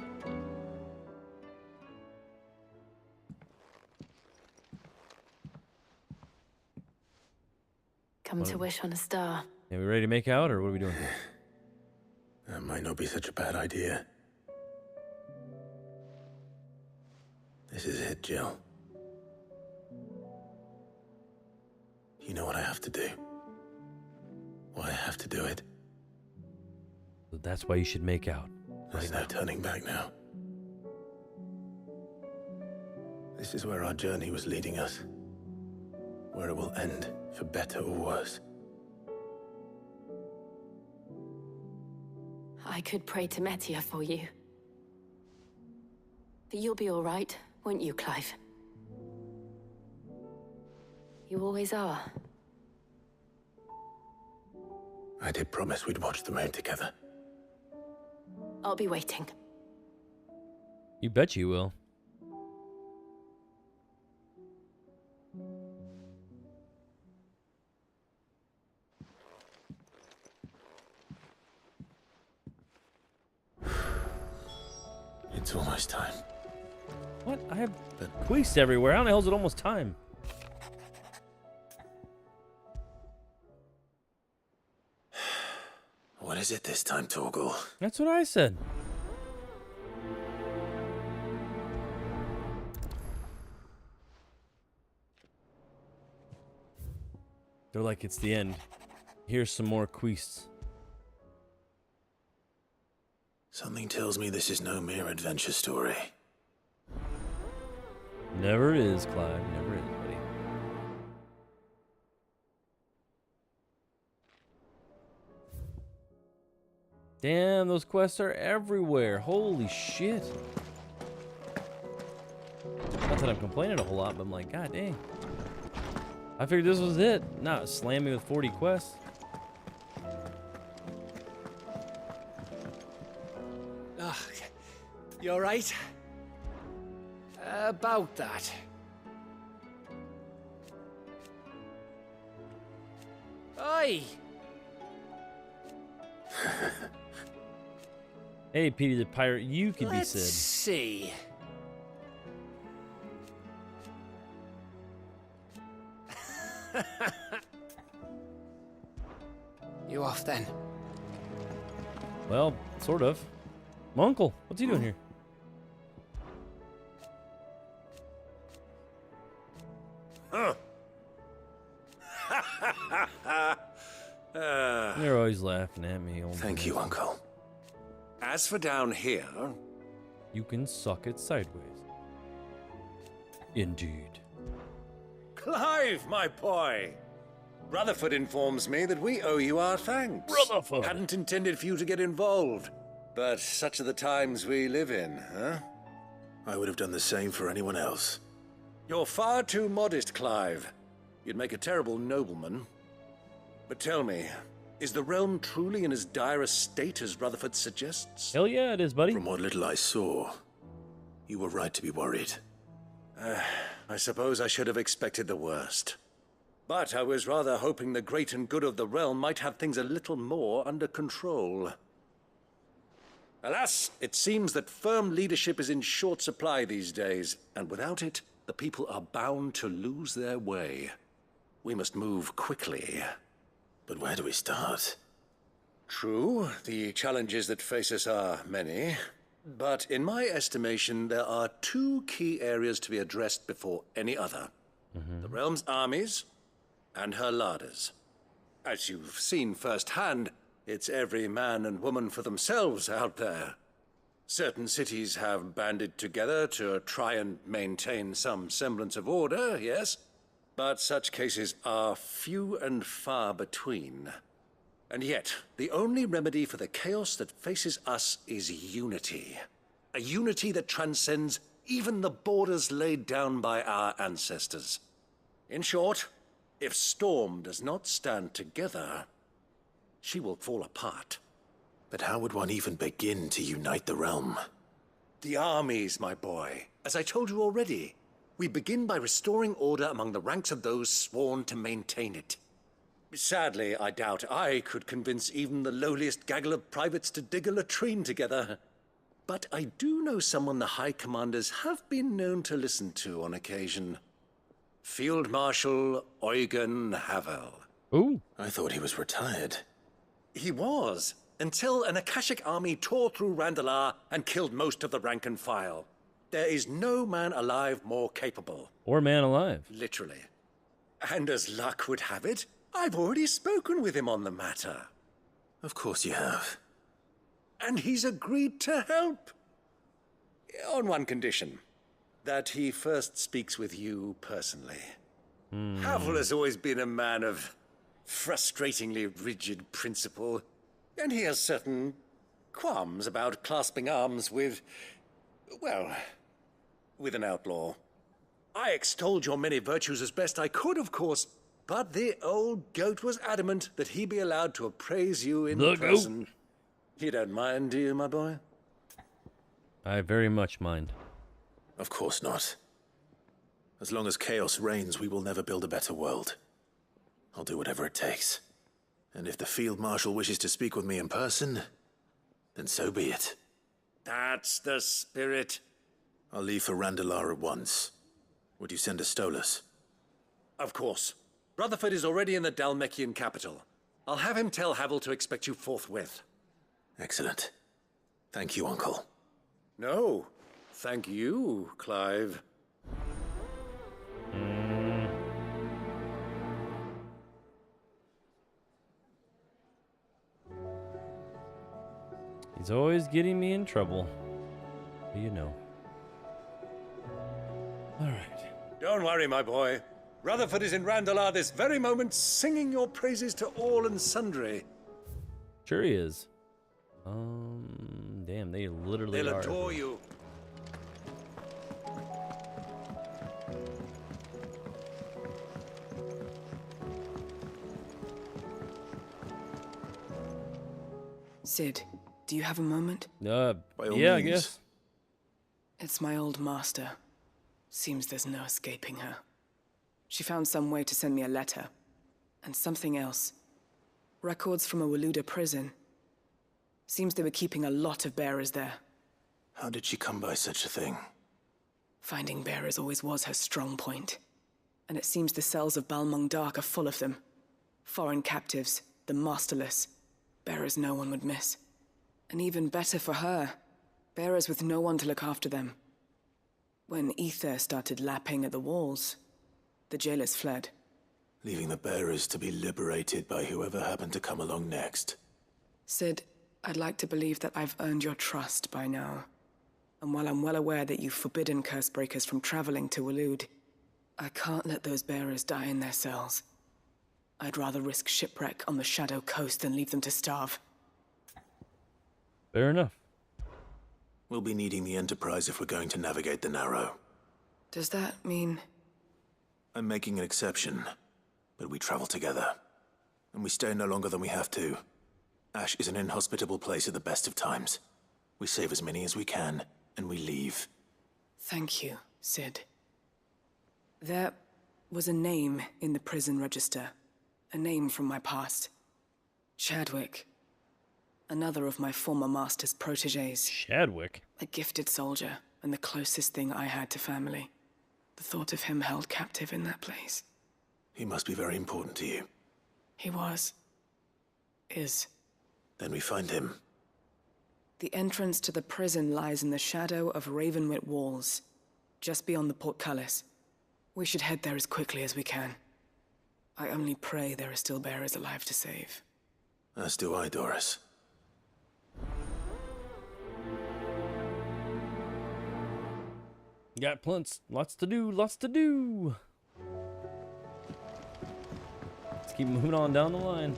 Come to wish on a star. Yeah, we ready to make out, or what are we doing? That might not be such a bad idea. This is it, Jill. You know what I have to do. Why I have to do it. So that's why you should make out. There's no turning back now. This is where our journey was leading us. Where it will end, for better or worse. I could pray to Metia for you. But you'll be all right, won't you, Clive? You always are. I did promise we'd watch the moon together. I'll be waiting. You bet you will. It's almost time. What? I have queefs everywhere. How the hell is it almost time? What is it this time, Torgal? That's what I said. They're like, it's the end. Here's some more queefs. Something tells me this is no mere adventure story. Never is, Clive. Never is, buddy. Damn, those quests are everywhere. Holy shit. Not that I'm complaining a whole lot, but I'm like, god dang. I figured this was it. Not slam me with 40 quests. You all right? About that. Oi! Hey, Petey the Pirate, you could be Sid. Let's see. You off then? Well, sort of. My uncle, what's he doing here? Huh. You're always laughing at me, old Thank you, Uncle. As for down here... You can suck it sideways. Indeed. Clive, my boy! Rutherford informs me that we owe you our thanks. Rutherford! Hadn't intended for you to get involved. But such are the times we live in, huh? I would have done the same for anyone else. You're far too modest, Clive. You'd make a terrible nobleman. But tell me, is the realm truly in as dire a state as Rutherford suggests? Hell yeah, it is, buddy. From what little I saw, you were right to be worried. I suppose I should have expected the worst. But I was rather hoping the great and good of the realm might have things a little more under control. Alas, it seems that firm leadership is in short supply these days, and without it, the people are bound to lose their way. We must move quickly. But where do we start? True, the challenges that face us are many. But in my estimation, there are two key areas to be addressed before any other. The realm's armies and her larders. As you've seen firsthand, it's every man and woman for themselves out there. Certain cities have banded together to try and maintain some semblance of order, yes? But such cases are few and far between. And yet, the only remedy for the chaos that faces us is unity. A unity that transcends even the borders laid down by our ancestors. In short, if Storm does not stand together, she will fall apart. But how would one even begin to unite the realm? The armies, my boy. As I told you already, we begin by restoring order among the ranks of those sworn to maintain it. Sadly, I doubt I could convince even the lowliest gaggle of privates to dig a latrine together. But I do know someone the High Commanders have been known to listen to on occasion. Field Marshal Eugen Havel. Ooh. I thought he was retired. He was, until an Akashic army tore through Randalar and killed most of the rank and file. There is no man alive more capable. Or man alive. Literally. And as luck would have it, I've already spoken with him on the matter. Of course you have. And he's agreed to help. On one condition. That he first speaks with you personally. Havel has always been a man of frustratingly rigid principle. And he has certain qualms about clasping arms with, well, with an outlaw. I extolled your many virtues as best I could, of course, but the old goat was adamant that he be allowed to appraise you in person. You don't mind, do you, my boy? I very much mind. Of course not. As long as chaos reigns, we will never build a better world. I'll do whatever it takes. And if the Field Marshal wishes to speak with me in person, then so be it. That's the spirit. I'll leave for Randalar at once. Would you send a Stolas? Of course. Rutherford is already in the Dalmekian capital. I'll have him tell Havel to expect you forthwith. Excellent. Thank you, Uncle. No, thank you, Clive. He's always getting me in trouble. You know. All right. Don't worry, my boy. Rutherford is in Randalar this very moment, singing your praises to all and sundry. Sure he is. Damn, they literally They'll are. adore you. Sid, do you have a moment? By all yeah, I means. guess. It's my old master. Seems there's no escaping her. She found some way to send me a letter. And something else. Records from a Waluda prison. Seems they were keeping a lot of bearers there. How did she come by such a thing? Finding bearers always was her strong point. And it seems the cells of Balmung Dark are full of them. Foreign captives, the masterless. Bearers no one would miss. And even better for her, bearers with no one to look after them. When ether started lapping at the walls, the jailers fled. Leaving the bearers to be liberated by whoever happened to come along next. Sid, I'd like to believe that I've earned your trust by now. And while I'm well aware that you've forbidden Cursebreakers from traveling to Waloed, I can't let those bearers die in their cells. I'd rather risk shipwreck on the Shadow Coast than leave them to starve. Fair enough. We'll be needing the Enterprise if we're going to navigate the Narrow. Does that mean... I'm making an exception, but we travel together. And we stay no longer than we have to. Ash is an inhospitable place at the best of times. We save as many as we can, and we leave. Thank you, Sid. There was a name in the prison register. A name from my past. Chadwick. Another of my former master's protégés. Chadwick? A gifted soldier, and the closest thing I had to family. The thought of him held captive in that place. He must be very important to you. He was. Is. Then we find him. The entrance to the prison lies in the shadow of Ravenwit walls, just beyond the portcullis. We should head there as quickly as we can. I only pray there are still bearers alive to save. As do I, Doris. Got lots to do, lots to do. Let's keep moving on down the line.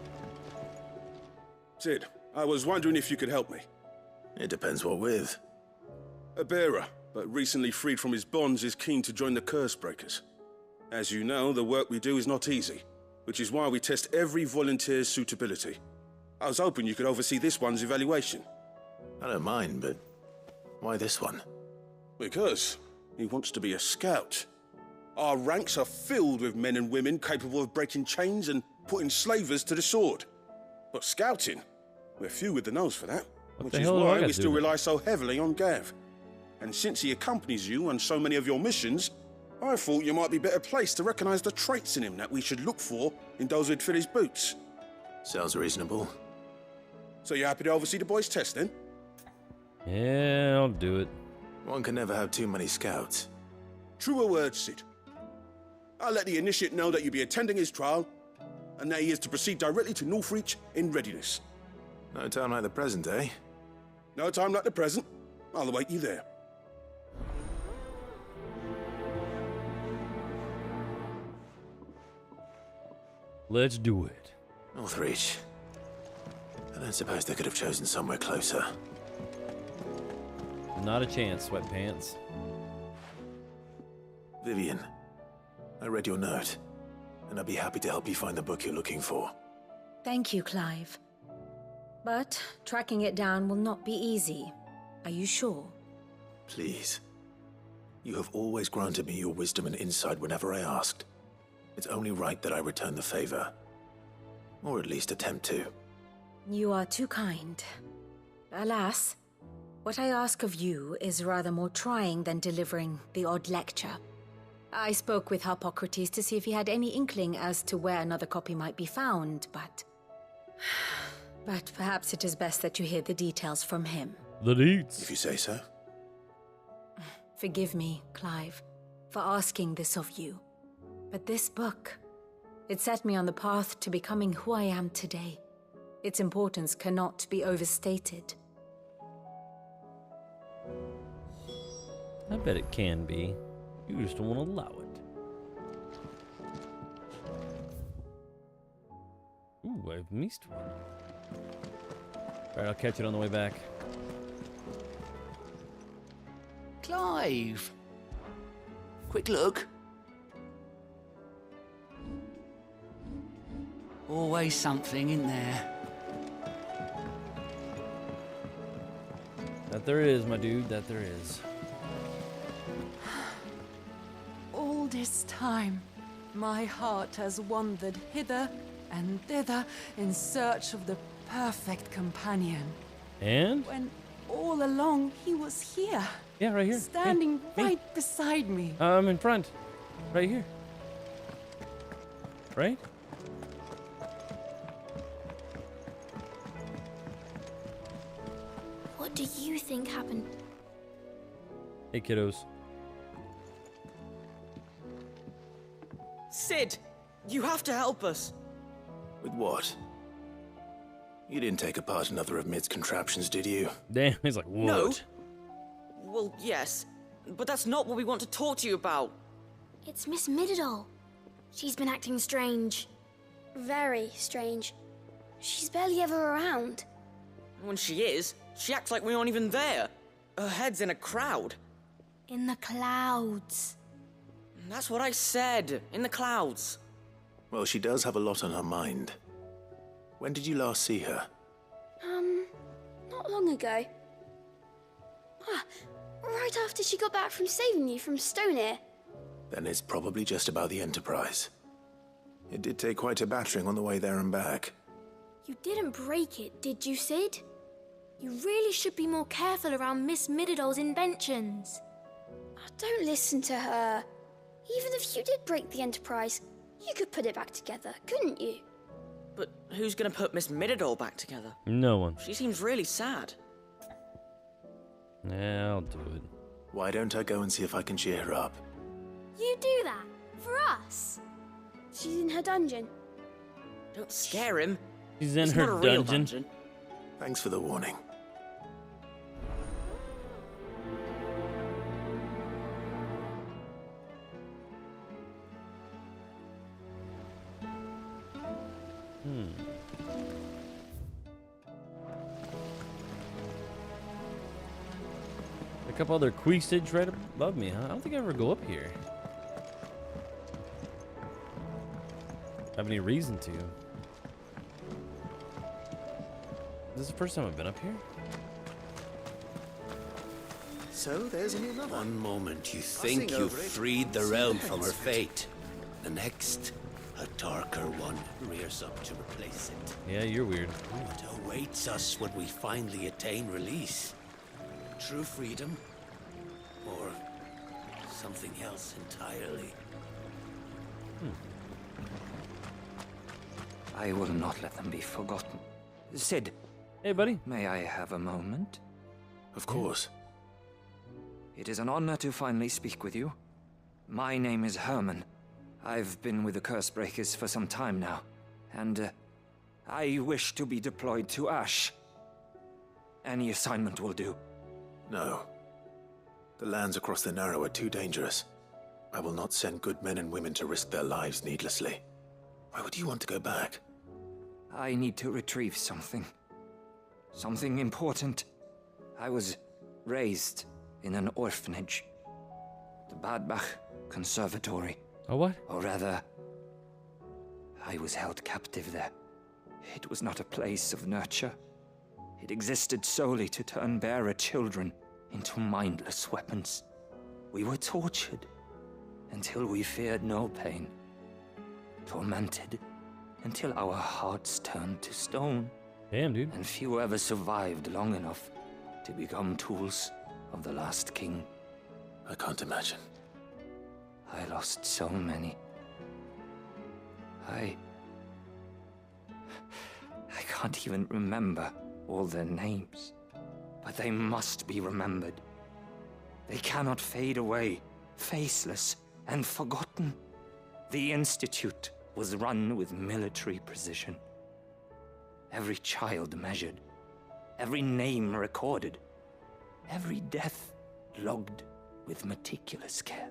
Sid, I was wondering if you could help me. It depends what with. A bearer, but recently freed from his bonds, is keen to join the Curse Breakers. As you know, the work we do is not easy, which is why we test every volunteer's suitability. I was hoping you could oversee this one's evaluation. I don't mind, but why this one? Because he wants to be a scout. Our ranks are filled with men and women capable of breaking chains and putting slavers to the sword. But scouting, we're few with the nose for that, which is why we still rely so heavily on Gav. And since he accompanies you on so many of your missions, I thought you might be better placed to recognize the traits in him that we should look for in those who'd fill his boots. Sounds reasonable. So you're happy to oversee the boys' test, then? Yeah, I'll do it. One can never have too many scouts. Truer words, Sid. I'll let the initiate know that you'll be attending his trial, and that he is to proceed directly to Northreach in readiness. No time like the present, eh? No time like the present. I'll await you there. Let's do it. Northreach. I don't suppose they could have chosen somewhere closer. Not a chance, sweatpants. Vivian, I read your note, and I'd be happy to help you find the book you're looking for. Thank you, Clive. But tracking it down will not be easy. Are you sure? Please. You have always granted me your wisdom and insight whenever I asked. It's only right that I return the favor. Or at least attempt to. You are too kind. Alas, what I ask of you is rather more trying than delivering the odd lecture. I spoke with Harpocrates to see if he had any inkling as to where another copy might be found, but perhaps it is best that you hear the details from him. The deets. If you say so. Forgive me, Clive, for asking this of you. But this book, it set me on the path to becoming who I am today. Its importance cannot be overstated. I bet it can be. You just don't want to allow it. Ooh, I've missed one. Alright, I'll catch it on the way back. Clive! Quick look. Always something in there. That there is, my dude, that there is. All this time, my heart has wandered hither and thither in search of the perfect companion. And? When all along he was here. Yeah, right here. Standing right beside me. In front. Right here. Right? What do you think happened? Hey, kiddos. Sid, you have to help us. With what? You didn't take apart another of Mid's contraptions, did you? Damn, he's like, what? No. Well, yes, but that's not what we want to talk to you about. It's Miss Mididol. She's been acting strange. Very strange. She's barely ever around. When she is, she acts like we aren't even there. Her head's in a crowd. In the clouds. That's what I said. In the clouds. Well, she does have a lot on her mind. When did you last see her? Not long ago. Right after she got back from saving you from Stoneir. Then it's probably just about the Enterprise. It did take quite a battering on the way there and back. You didn't break it, did you, Sid? You really should be more careful around Miss Mididol's inventions. Don't listen to her. Even if you did break the Enterprise, You could put it back together, couldn't you? But who's gonna put Miss Midadol back together? No one. She seems really sad. Yeah, I'll do it. Why don't I go and see if I can cheer her up? You do that? For us? She's in her dungeon. Don't scare him. She's in It's her not a real dungeon. Thanks for the warning. A couple other questage right above me, huh? I don't think I ever go up here. Have any reason to. Is this the first time I've been up here? So there's another. One moment you think you've freed the realm from her fate. The next, a darker one rears up to replace it. Yeah, you're weird. What awaits us when we finally attain release? True freedom? Or something else entirely? I will not let them be forgotten. Sid. Hey, buddy. May I have a moment? Of course. It is an honor to finally speak with you. My name is Herman. I've been with the Cursebreakers for some time now, and I wish to be deployed to Ash. Any assignment will do. No. The lands across the Narrow are too dangerous. I will not send good men and women to risk their lives needlessly. Why would you want to go back? I need to retrieve something. Something important. I was raised in an orphanage. The Badbach Conservatory. Oh, what? Or rather, I was held captive there. It was not a place of nurture. It existed solely to turn bearer children into mindless weapons. We were tortured until we feared no pain. Tormented until our hearts turned to stone. Damn, dude. And few ever survived long enough to become tools of the last king. I can't imagine. I lost so many. I can't even remember all their names. But they must be remembered. They cannot fade away, faceless and forgotten. The Institute was run with military precision. Every child measured, every name recorded, every death logged with meticulous care.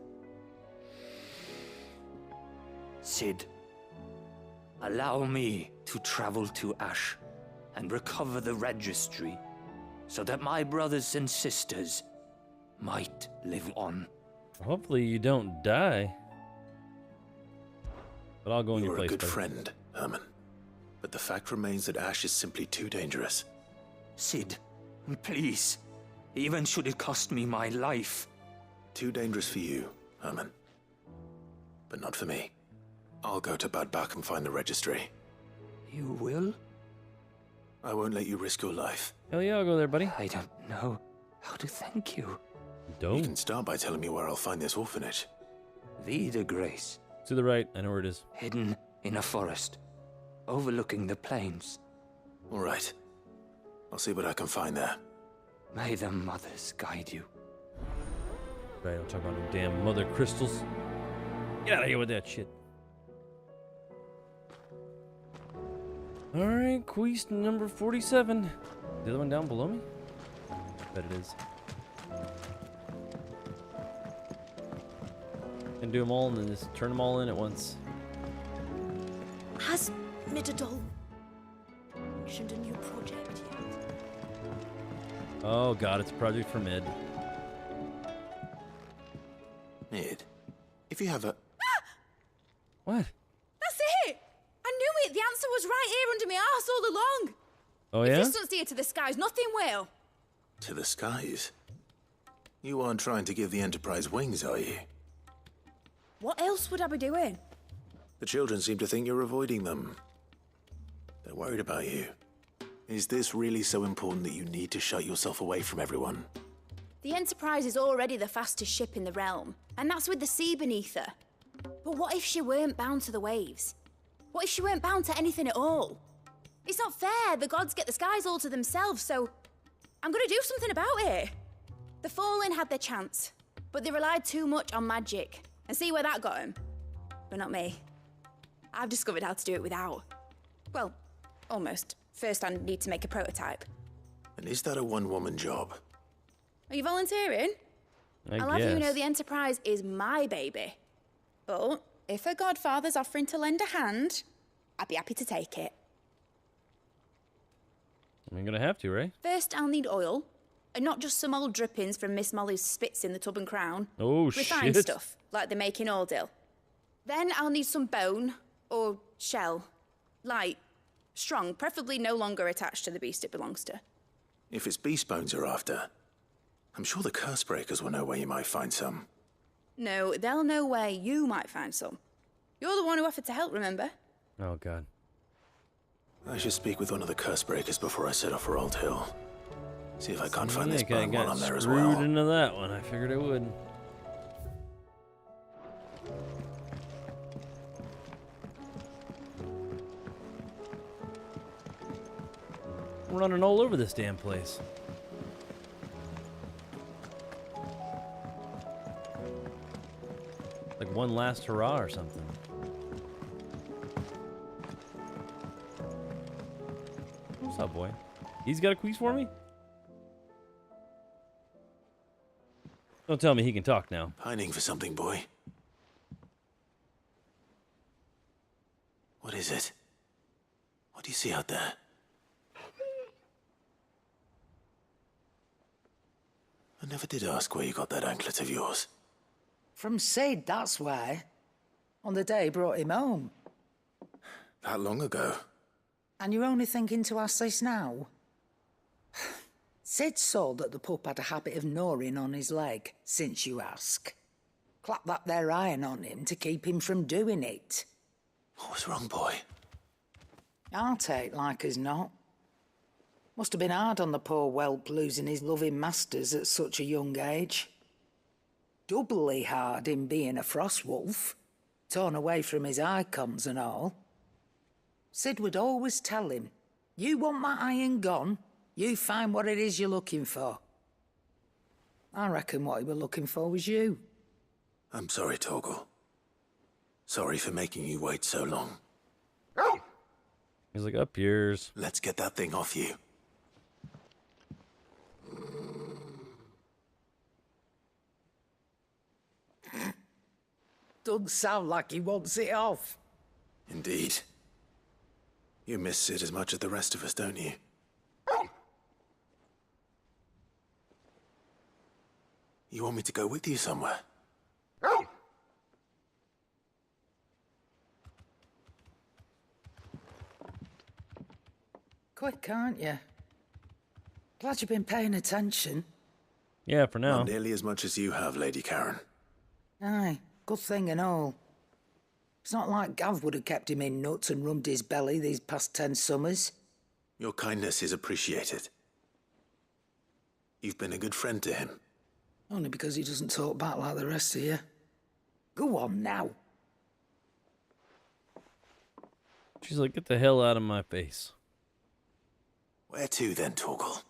Sid, allow me to travel to Ash and recover the registry so that my brothers and sisters might live on. Hopefully you don't die. But I'll go in your place. You are a good friend, Herman. But the fact remains that Ash is simply too dangerous. Sid, please. Even should it cost me my life. Too dangerous for you, Herman. But not for me. I'll go to Badbach and find the registry. You will? I won't let you risk your life. Hell yeah, I'll go there, buddy. I don't know how to thank you. Don't. You can start by telling me where I'll find this orphanage. Vida Grace. To the right, I know where it is. Hidden in a forest, overlooking the plains. All right. I'll see what I can find there. May the mothers guide you. Right, don't talk about no damn mother crystals. Get out of here with that shit. Alright, quest number 47. The other one down below me? I bet it is. And do them all and then just turn them all in at once. Has Midadol mentioned a new project yet? Oh god, it's a project for Mid. Mid, if you have a... What? That's it! I knew it! The answer was right here under my arse all along! Oh if yeah? this don't steer to the skies, nothing will! To the skies? You aren't trying to give the Enterprise wings, are you? What else would I be doing? The children seem to think you're avoiding them. They're worried about you. Is this really so important that you need to shut yourself away from everyone? The Enterprise is already the fastest ship in the realm, and that's with the sea beneath her. But what if she weren't bound to the waves? What if she weren't bound to anything at all? It's not fair. The gods get the skies all to themselves, so I'm gonna do something about it. The Fallen had their chance, but they relied too much on magic. And see where that got them? But not me. I've discovered how to do it without. Well, almost. First, I need to make a prototype. And is that a one-woman job? Are you volunteering? I'll have you know the Enterprise is my baby. But if a godfather's offering to lend a hand, I'd be happy to take it. I'm gonna have to, right? First, I'll need oil. And not just some old drippings from Miss Molly's spits in the Tub and Crown. Oh, Refined shit. stuff, like they make in Ordill. Then I'll need some bone, or shell. Light, strong, preferably no longer attached to the beast it belongs to. If it's beast bones you're after, I'm sure the curse breakers will know where you might find some. No, they'll know where you might find some. You're the one who offered to help, remember? Oh, God. I should speak with one of the curse breakers before I set off for Old Hill. See if I can't find this I bone while got I'm there as screwed well. into that one. I figured I would. I'm running all over this damn place. Like one last hurrah or something. What's up, boy? He's got a quiz for me? Don't tell me he can talk now. Pining for something, boy. What is it? What do you see out there? I never did ask where you got that anklet of yours. From Sid, that's why. On the day he brought him home. That long ago? And you're only thinking to ask this now? Sid saw that the pup had a habit of gnawing on his leg, since you ask. Clap that there iron on him to keep him from doing it. What was wrong, boy? I'll take like as not. Must have been hard on the poor whelp losing his loving masters at such a young age. Doubly hard in being a frost wolf, torn away from his Eikons and all. Sid would always tell him, you want my iron gone, you find what it is you're looking for. I reckon what he were looking for was you. I'm sorry, Torgal. Sorry for making you wait so long. He's like, up yours. Let's get that thing off you. Doesn't sound like he wants it off. Indeed. You miss Sid as much as the rest of us, don't you? You want me to go with you somewhere? Quick, aren't you? Glad you've been paying attention. Yeah, for now. Not nearly as much as you have, Lady Karen. Aye, good thing and all. It's not like Gav would have kept him in nuts and rubbed his belly these past 10 summers. Your kindness is appreciated. You've been a good friend to him. Only because he doesn't talk back like the rest of you. Go on now. She's like, get the hell out of my face. Where to then, Torgal?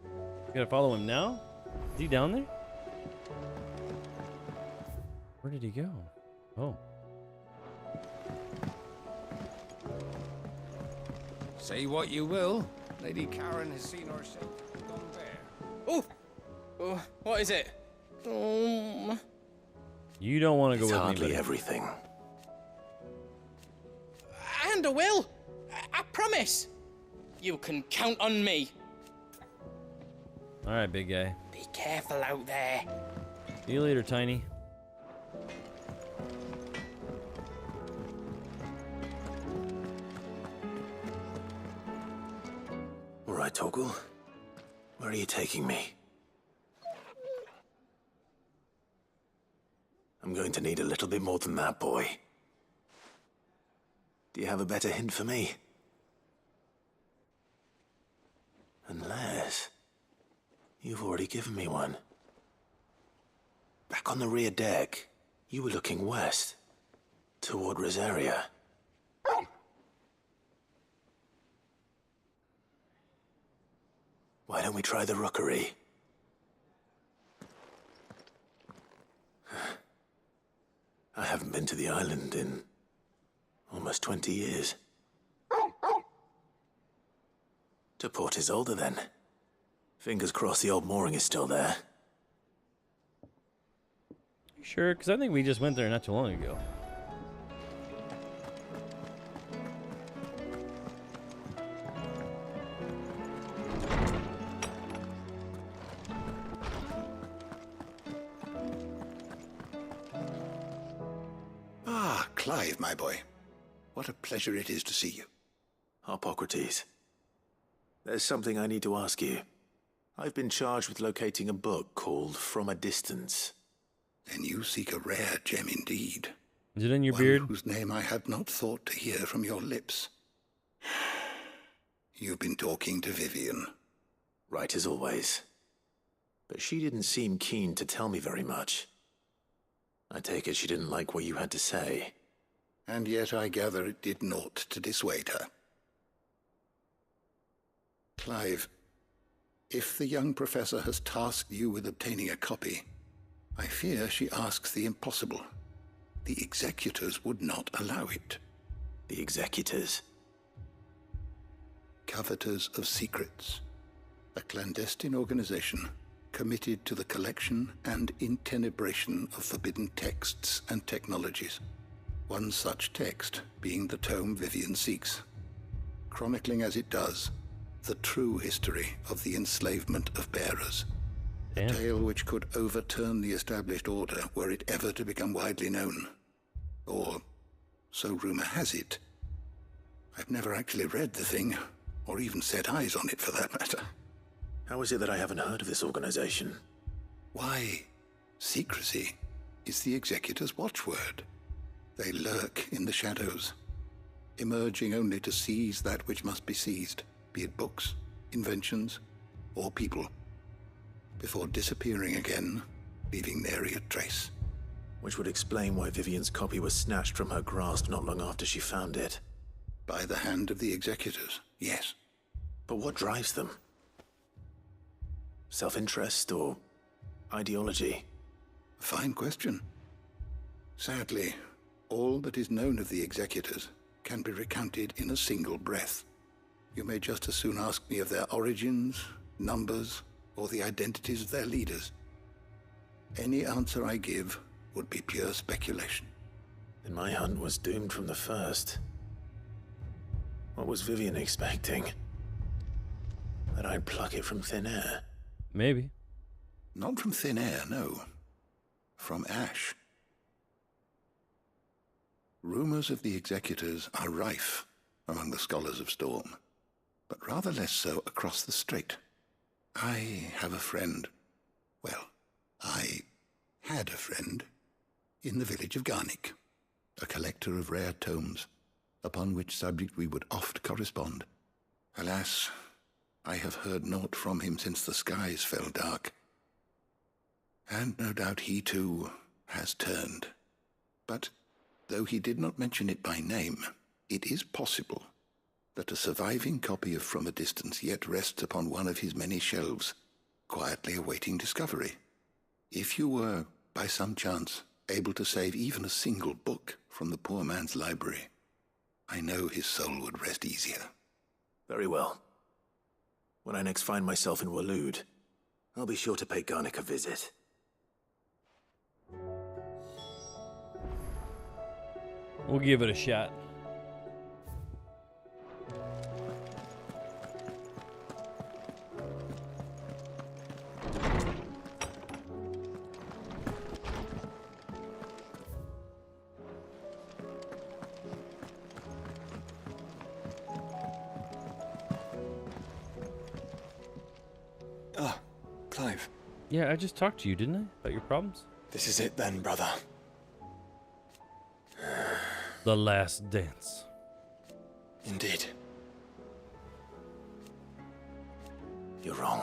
You gotta follow him now? Is he down there? Where did he go? Oh. Say what you will, Lady Karen has seen herself gone there. Oh, what is it? You don't want to go It's with me, hardly buddy. everything. And I will. I promise. You can count on me. All right, big guy. Be careful out there. See you later, Tiny. All right, Torgal. Where are you taking me? I'm going to need a little bit more than that, boy. Do you have a better hint for me? Unless you've already given me one. Back on the rear deck, you were looking west, toward Rosaria. Why don't we try the rookery? I haven't been to the island in almost 20 years. To Port Isolde, then. Fingers crossed the old mooring is still there. Sure, because I think we just went there not too long ago. Ah, Clive, my boy. What a pleasure it is to see you. Hippocrates. There's something I need to ask you. I've been charged with locating a book called From a Distance. Then you seek a rare gem indeed. Is it in your One beard? whose name I had not thought to hear from your lips. You've been talking to Vivian. Right as always. But she didn't seem keen to tell me very much. I take it she didn't like what you had to say. And yet I gather it did naught to dissuade her. Clive, if the young professor has tasked you with obtaining a copy, I fear she asks the impossible. The executors would not allow it. The executors? Coveters of Secrets. A clandestine organization committed to the collection and intenebration of forbidden texts and technologies. One such text being the tome Vivian seeks, chronicling as it does the true history of the enslavement of bearers. Damn. A tale which could overturn the established order were it ever to become widely known. Or, so rumor has it. I've never actually read the thing, or even set eyes on it for that matter. How is it that I haven't heard of this organization? Why, secrecy is the executor's watchword. They lurk in the shadows, emerging only to seize that which must be seized, be it books, inventions, or people, before disappearing again, leaving nary a trace. Which would explain why Vivian's copy was snatched from her grasp not long after she found it. By the hand of the executors, yes. But what drives them? Self-interest or ideology? A fine question. Sadly, all that is known of the executors can be recounted in a single breath. You may just as soon ask me of their origins, numbers, or the identities of their leaders. Any answer I give would be pure speculation. Then my hunt was doomed from the first. What was Vivian expecting? That I'd pluck it from thin air? Maybe. Not from thin air, no. From ash. Rumors of the executors are rife among the scholars of Storm, but rather less so across the strait. I have a friend. Well, I had a friend in the village of Garnick, a collector of rare tomes, upon which subject we would oft correspond. Alas, I have heard naught from him since the skies fell dark. And no doubt he too has turned. But though he did not mention it by name, it is possible that a surviving copy of From a Distance yet rests upon one of his many shelves, quietly awaiting discovery. If you were, by some chance, able to save even a single book from the poor man's library, I know his soul would rest easier. Very well. When I next find myself in Waloed, I'll be sure to pay Garnick a visit. We'll give it a shot. Ah, Clive. Yeah, I just talked to you, didn't I? About your problems? This is it then, brother. The last dance. Indeed. You're wrong.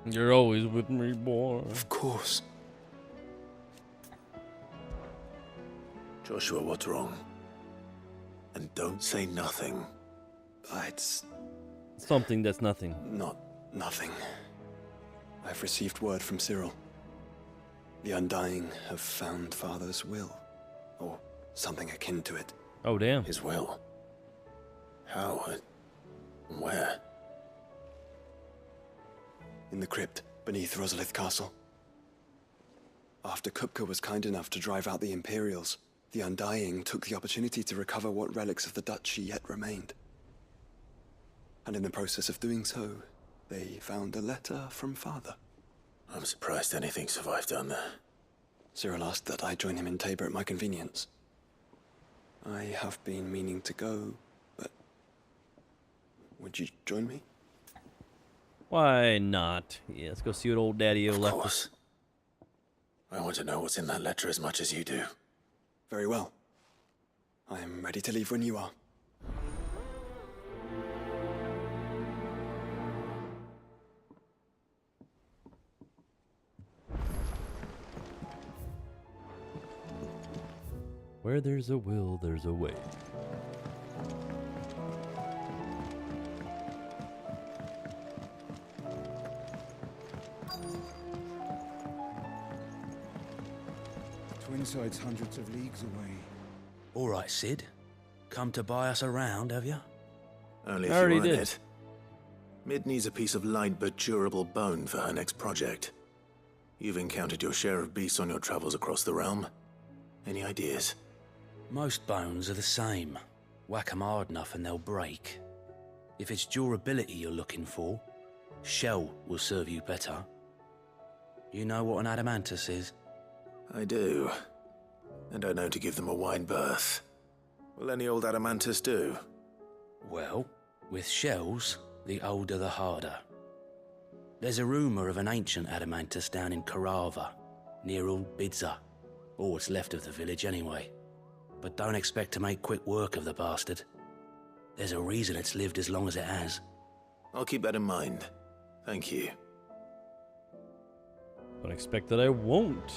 You're always with me, boy. Of course. Joshua, what's wrong? And don't say nothing. It's something that's nothing. Not nothing. I've received word from Cyril. The Undying have found Father's will, or something akin to it. Oh, damn. His will? How? And where? In the crypt beneath Rosalith Castle. After Kupka was kind enough to drive out the Imperials, the Undying took the opportunity to recover what relics of the Duchy yet remained. And in the process of doing so, they found a letter from Father. I'm surprised anything survived down there. Cyril asked that I join him in Tabor at my convenience. I have been meaning to go, but would you join me? Why not? Yeah, let's go see what old Daddy-O Of left course. us. I want to know what's in that letter as much as you do. Very well. I am ready to leave when you are. Where there's a will, there's a way. Twinside's hundreds of leagues away. All right, Sid. Come to buy us around, have you? Only if I already you earn did. it. Mid needs a piece of light but durable bone for her next project. You've encountered your share of beasts on your travels across the realm. Any ideas? Most bones are the same. Whack 'em hard enough and they'll break. If it's durability you're looking for, shell will serve you better. You know what an adamantus is? I do. And I know to give them a wide berth. Will any old adamantus do? Well, with shells, the older the harder. There's a rumour of an ancient adamantus down in Karava, near Old Bidza. Or what's left of the village anyway. But don't expect to make quick work of the bastard. There's a reason it's lived as long as it has. I'll keep that in mind. Thank you. Don't expect that I won't.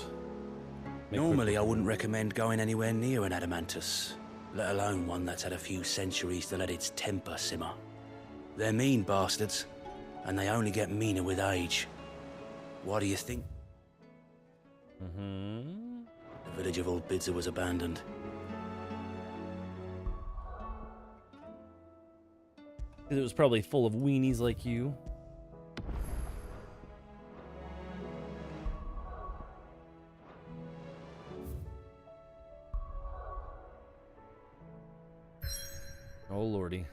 Normally I wouldn't recommend going anywhere near an adamantus, let alone one that's had a few centuries to let its temper simmer. They're mean bastards, and they only get meaner with age. Why do you think? The village of Old Bidza was abandoned. It was probably full of weenies like you. Oh lordy.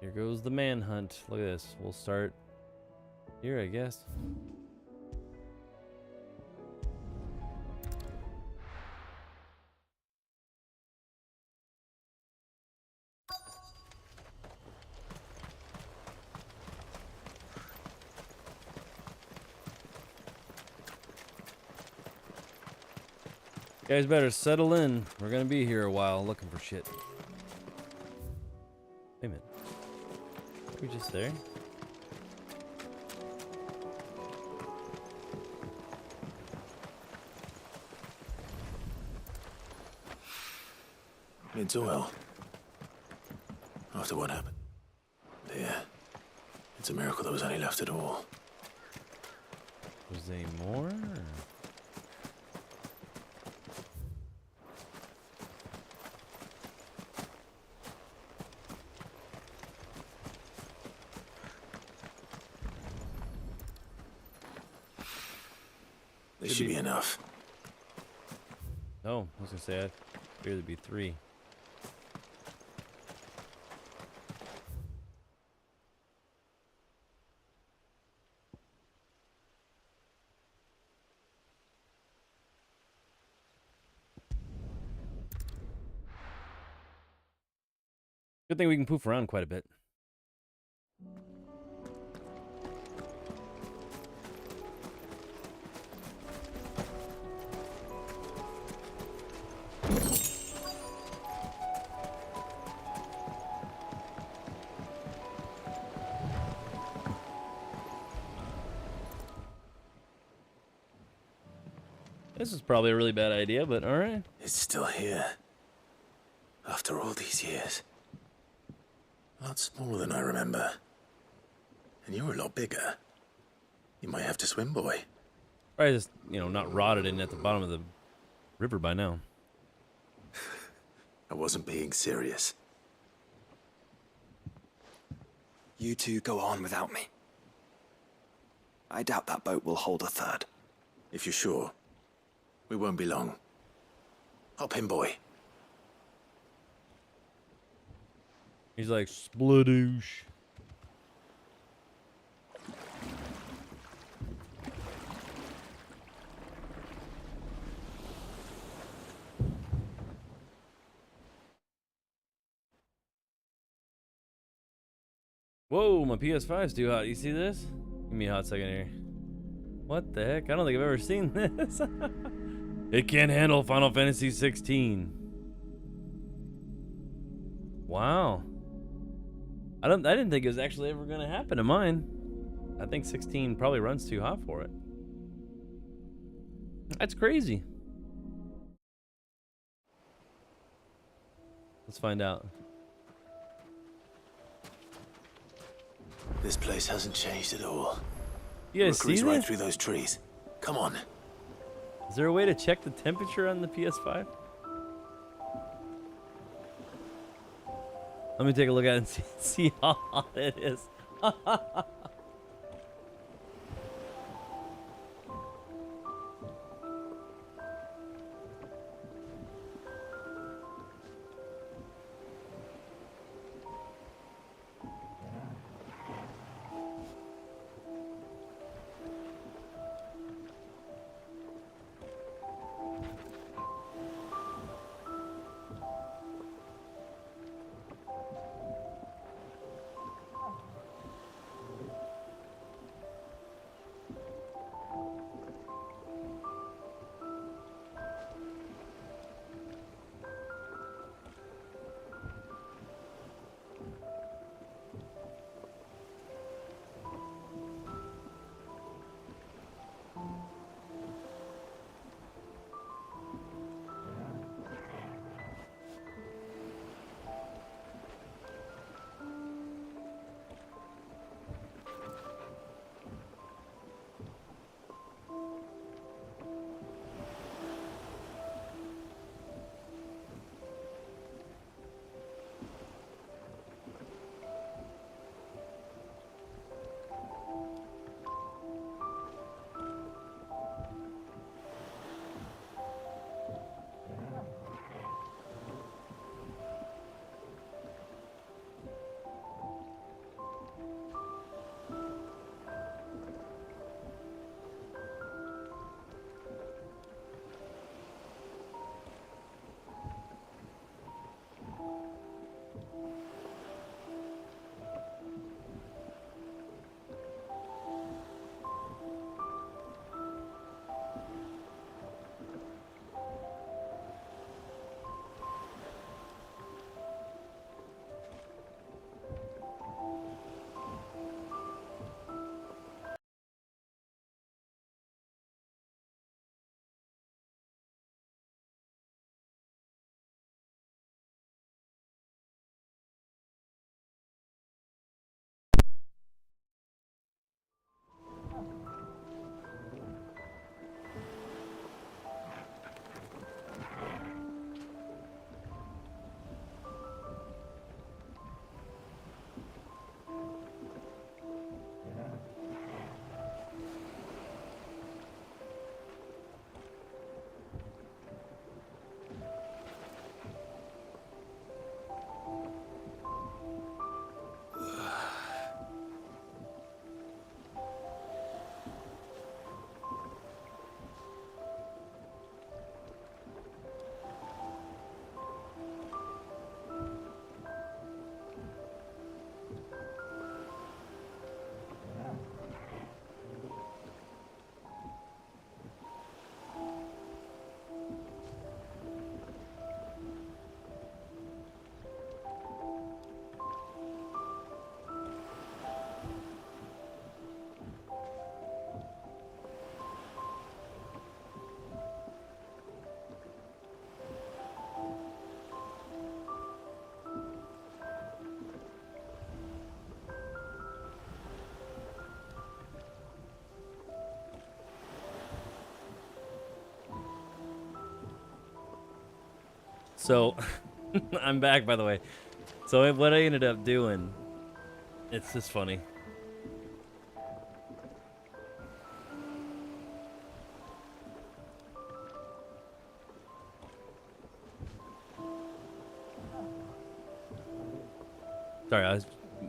Here goes the manhunt. Look at this. We'll start here, I guess. You guys better settle in. We're gonna be here a while looking for shit. Wait a minute. Are we just there? It's oil. After what happened. Yeah. It's a miracle there was any left at all. Was there more? Or? This should be enough. Oh, I was gonna say I figured there'd be 3. Good thing we can poof around quite a bit. This is probably a really bad idea, but all right. It's still here. After all these years. A lot smaller than I remember. And you were a lot bigger. You might have to swim, boy. Probably just, you know, not rotted in at the bottom of the river by now. I wasn't being serious. You two go on without me. I doubt that boat will hold a third. If you're sure, we won't be long. Hop in, boy. He's like, splodoosh. Whoa, my PS5's too hot. You see this? Give me a hot second here. What the heck? I don't think I've ever seen this. It can't handle Final Fantasy XVI. Wow. I didn't think it was actually ever gonna happen to mine. I think 16 probably runs too hot for it. That's crazy. Let's find out. This place hasn't changed at all. You guys see right this? through those trees. Come on. Is there a way to check the temperature on the PS5? Let me take a look at it and see how hot it is. So, I'm back, by the way. So what I ended up doing, it's just funny. Sorry, I was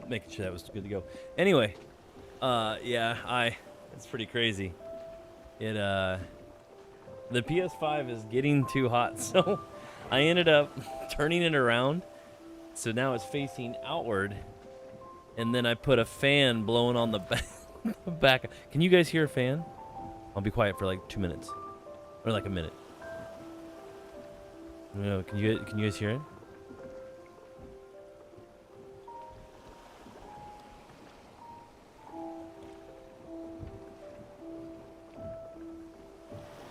making sure that was good to go. Anyway, yeah, it's pretty crazy. The PS5 is getting too hot, so I ended up turning it around. So now it's facing outward, and then I put a fan blowing on the back. Can you guys hear a fan? I'll be quiet for like 2 minutes, or like a minute. No, can you guys hear it?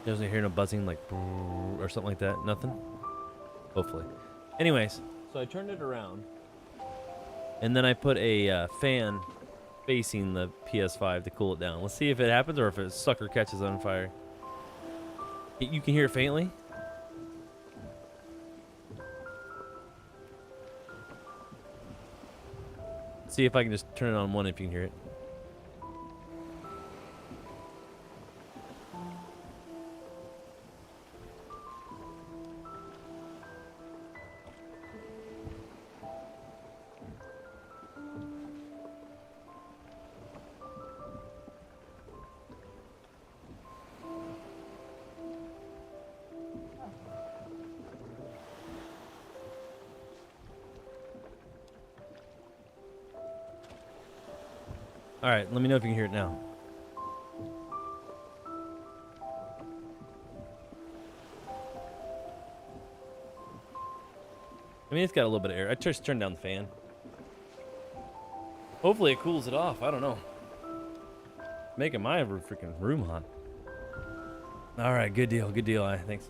Doesn't hear no buzzing like or something like that. Nothing. Hopefully. Anyways, so I turned it around, and then I put a fan facing the PS5 to cool it down. Let's see if it happens or if a sucker catches on fire. You can hear it faintly. See if I can just turn it on one if you can hear it. All right, let me know if you can hear it now. I mean, it's got a little bit of air. I just turned down the fan. Hopefully it cools it off. I don't know. Making my freaking room hot. All right, good deal. Good deal. Thanks.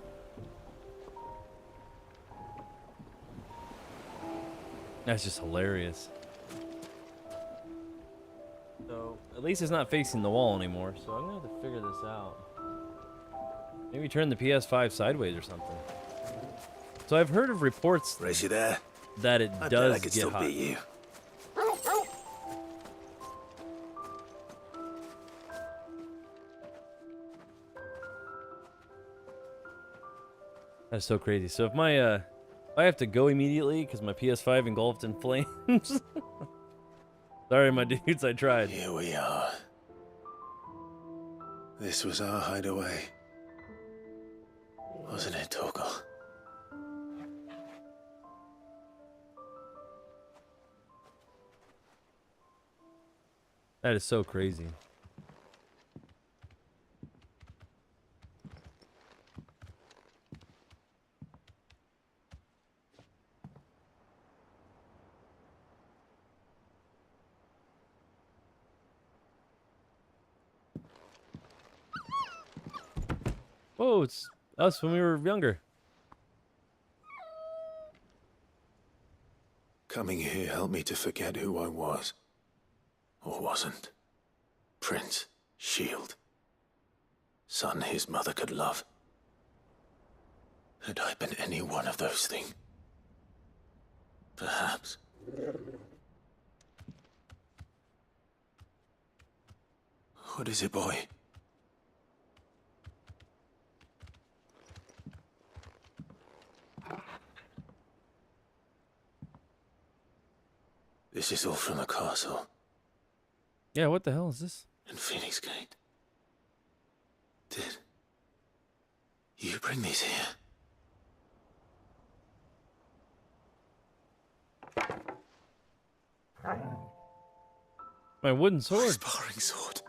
That's just hilarious. So, at least it's not facing the wall anymore, so I'm going to have to figure this out. Maybe turn the PS5 sideways or something. So I've heard of reports there? That it I does bet I could get still hot. beat you. That's so crazy. So if my if I have to go immediately because my PS5 engulfed in flames. Sorry, my dudes, I tried. Here we are. This was our hideaway. Wasn't it, Torgal? That is so crazy. Whoa, it's us when we were younger. Coming here helped me to forget who I was. Or wasn't. Prince, Shield. Son his mother could love. Had I been any one of those things? Perhaps. What is it, boy? This is all from the castle. Yeah, what the hell is this? In Phoenix Gate. Did you bring these here? My wooden sword. My sparring sword.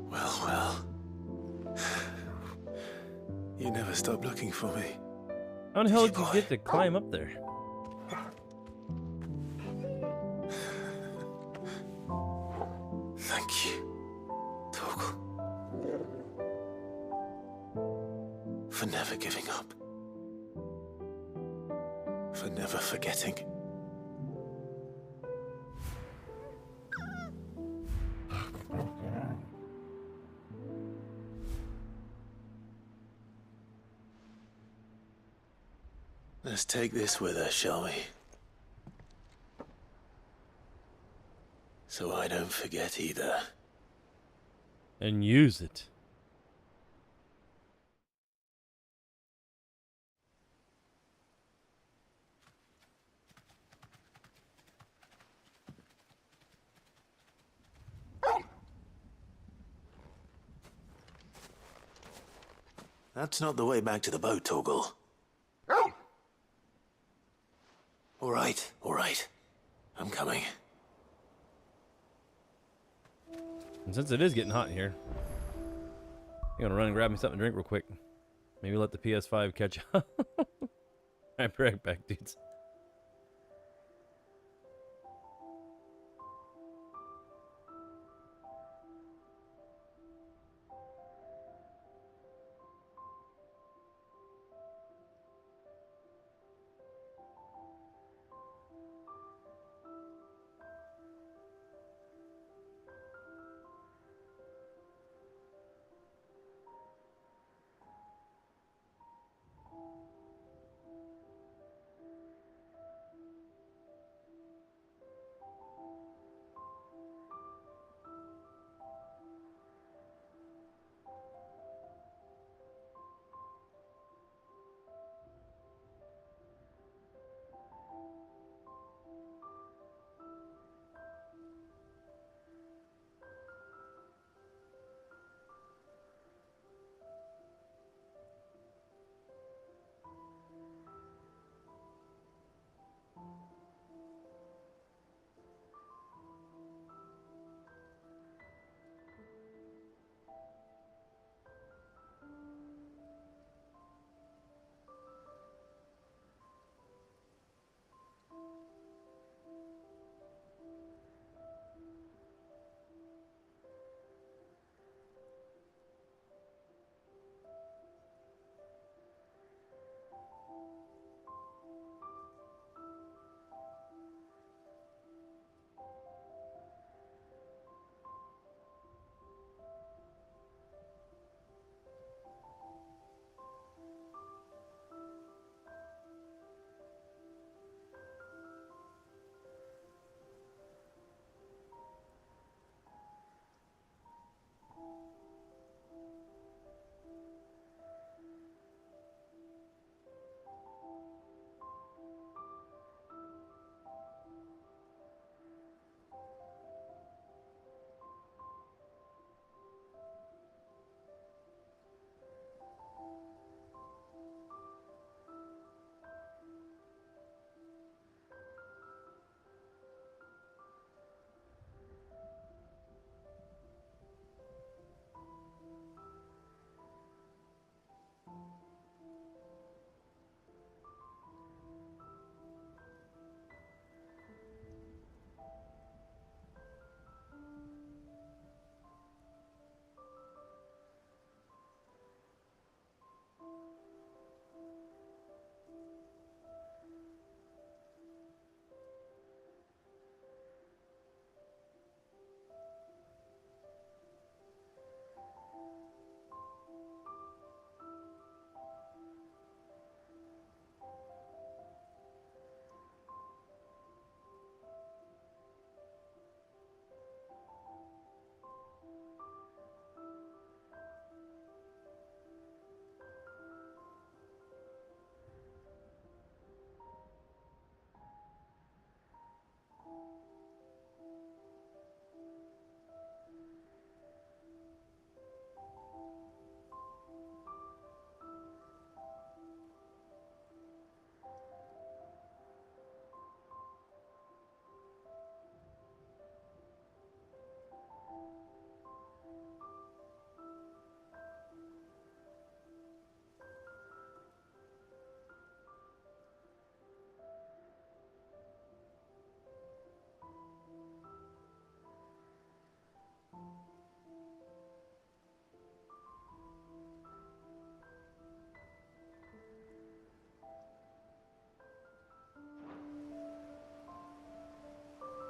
Well, well. You never stop looking for me. How the hell did you get to climb up there? Thank you, Torgal. For never giving up. For never forgetting. Let's take this with us, shall we? So I don't forget either. And use it. That's not the way back to the boat, Torgal. All right. I'm coming. And since it is getting hot in here, I'm gonna run and grab me something to drink real quick. Maybe let the PS5 catch up. I'll be right back, dudes.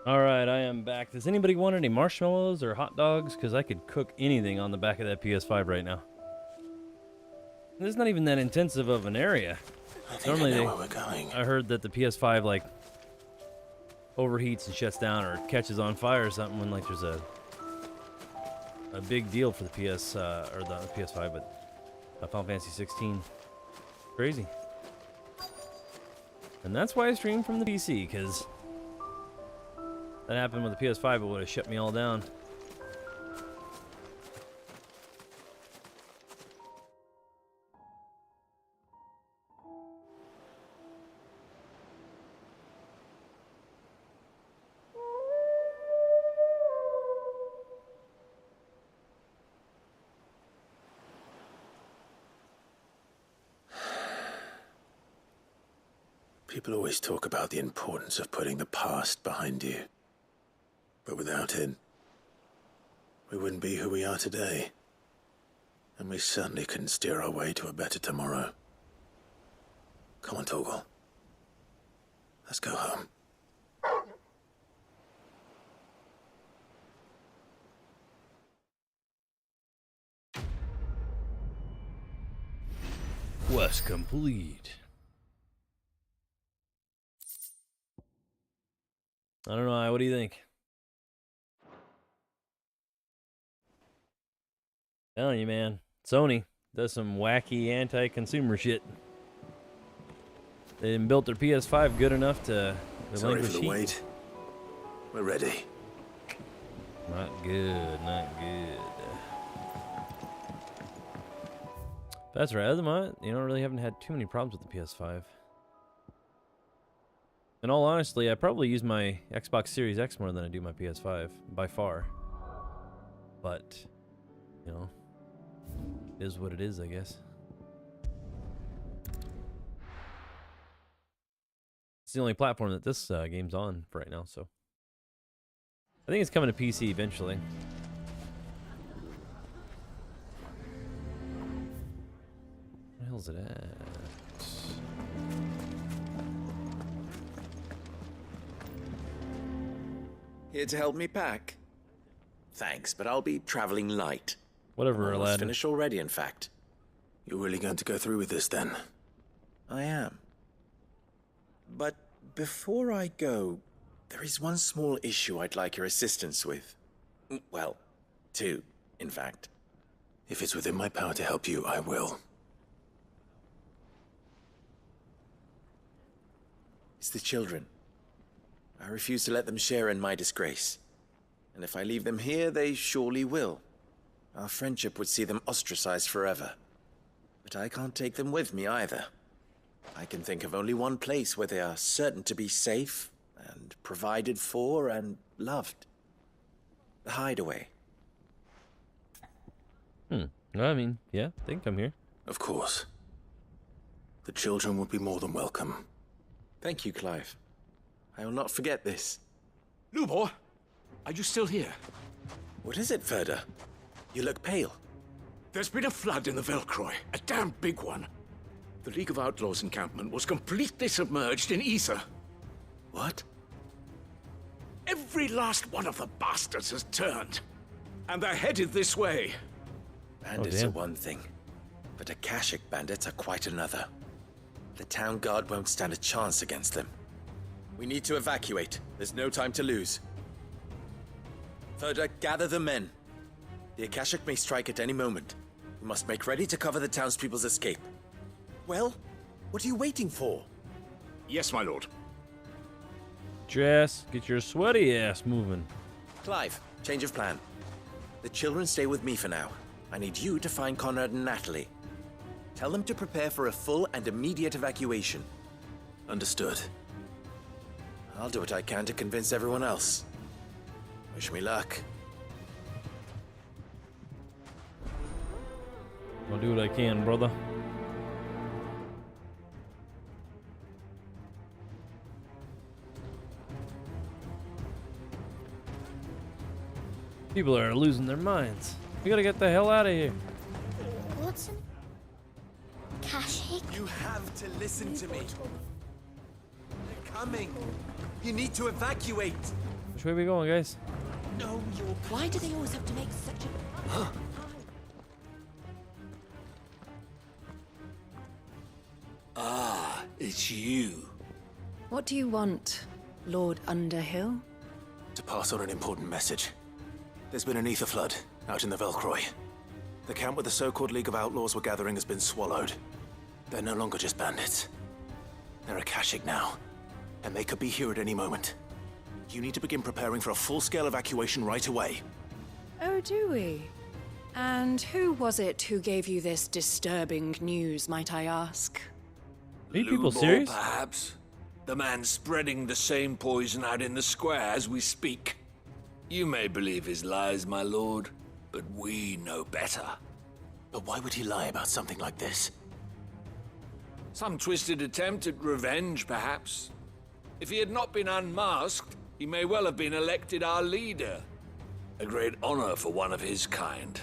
All right, I am back. Does anybody want any marshmallows or hot dogs? Because I could cook anything on the back of that PS5 right now. This is not even that intensive of an area. Normally, I know where we're going. I heard that the PS5 like overheats and shuts down or catches on fire or something when like there's a big deal for the PS or the PS5, but Final Fantasy 16. Crazy. And that's why I stream from the PC, because that happened with the PS5, it would have shut me all down. People always talk about the importance of putting the past behind you. But without it, we wouldn't be who we are today. And we certainly couldn't steer our way to a better tomorrow. Come on, Torgal. Let's go home. Quest complete. I don't know, what do you think? Telling you, man. Sony does some wacky anti-consumer shit. They didn't build their PS5 good enough to Sorry relinquish for the heat. wait. We're ready. Not good, not good. That's right. Other than that, really haven't had too many problems with the PS5. In all honesty, I probably use my Xbox Series X more than I do my PS5, by far. But, it is what it is, I guess. It's the only platform that this game's on for right now, so. I think it's coming to PC eventually. Where the hell's it at? Here to help me pack? Thanks, but I'll be traveling light. Whatever, Almost Aladdin. finished already, in fact. You're really going to go through with this, then? I am. But before I go, there is one small issue I'd like your assistance with. Well, two, in fact. If it's within my power to help you, I will. It's the children. I refuse to let them share in my disgrace. And if I leave them here, they surely will. Our friendship would see them ostracized forever. But I can't take them with me either. I can think of only one place where they are certain to be safe and provided for and loved. The Hideaway. Well, I mean, yeah, they can come here. Of course. The children would be more than welcome. Thank you, Clive. I will not forget this. Lubor, are you still here? What is it, Ferda? You look pale. There's been a flood in the Velcroy, a damn big one. The League of Outlaws encampment was completely submerged in ether. What? Every last one of the bastards has turned, and they're headed this way. Bandits are one thing, but Akashic bandits are quite another. The town guard won't stand a chance against them. We need to evacuate. There's no time to lose. Ferda, gather the men. The Akashic may strike at any moment. We must make ready to cover the townspeople's escape. Well, what are you waiting for? Yes, my lord. Jess, get your sweaty ass moving. Clive, change of plan. The children stay with me for now. I need you to find Conrad and Natalie. Tell them to prepare for a full and immediate evacuation. Understood. I'll do what I can to convince everyone else. Wish me luck. I'll do what I can, brother. People are losing their minds. We gotta get the hell out of here. What's an Akashic? You have to listen to me. They're coming. You need to evacuate. Which way are we going, guys? No, you're... Why do they always have to make such a... Ah, It's you. What do you want, Lord Underhill? To pass on an important message. There's been an ether flood out in the Velcroy. The camp where the so-called League of Outlaws were gathering has been swallowed. They're no longer just bandits. They're Akashic now, and they could be here at any moment. You need to begin preparing for a full-scale evacuation right away. Oh, do we? And who was it who gave you this disturbing news, might I ask? Are you people Lubor, serious? perhaps? The man spreading the same poison out in the square as we speak. You may believe his lies, my lord, but we know better. But why would he lie about something like this? Some twisted attempt at revenge, perhaps. If he had not been unmasked, he may well have been elected our leader. A great honor for one of his kind.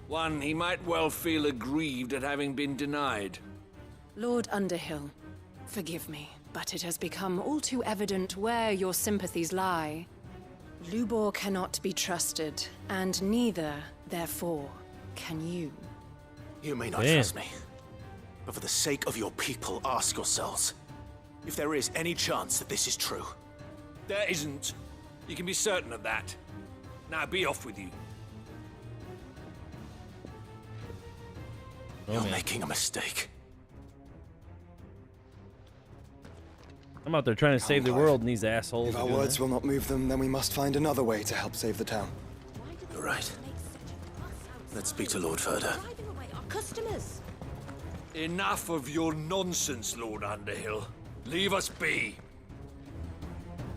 One he might well feel aggrieved at having been denied. Lord Underhill, forgive me, but it has become all too evident where your sympathies lie. Lubor cannot be trusted, and neither, therefore, can you. You may not Damn. trust me, but for the sake of your people, ask yourselves if there is any chance that this is true. There isn't. You can be certain of that. Now be off with you. Oh, You're man. making a mistake. I'm out there trying to save the Clive. world, and these assholes If are our doing words that. will not move them, then we must find another way to help save the town. You're right. Let's speak to Lord Furder. Driving away our customers. Enough of your nonsense, Lord Underhill. Leave us be.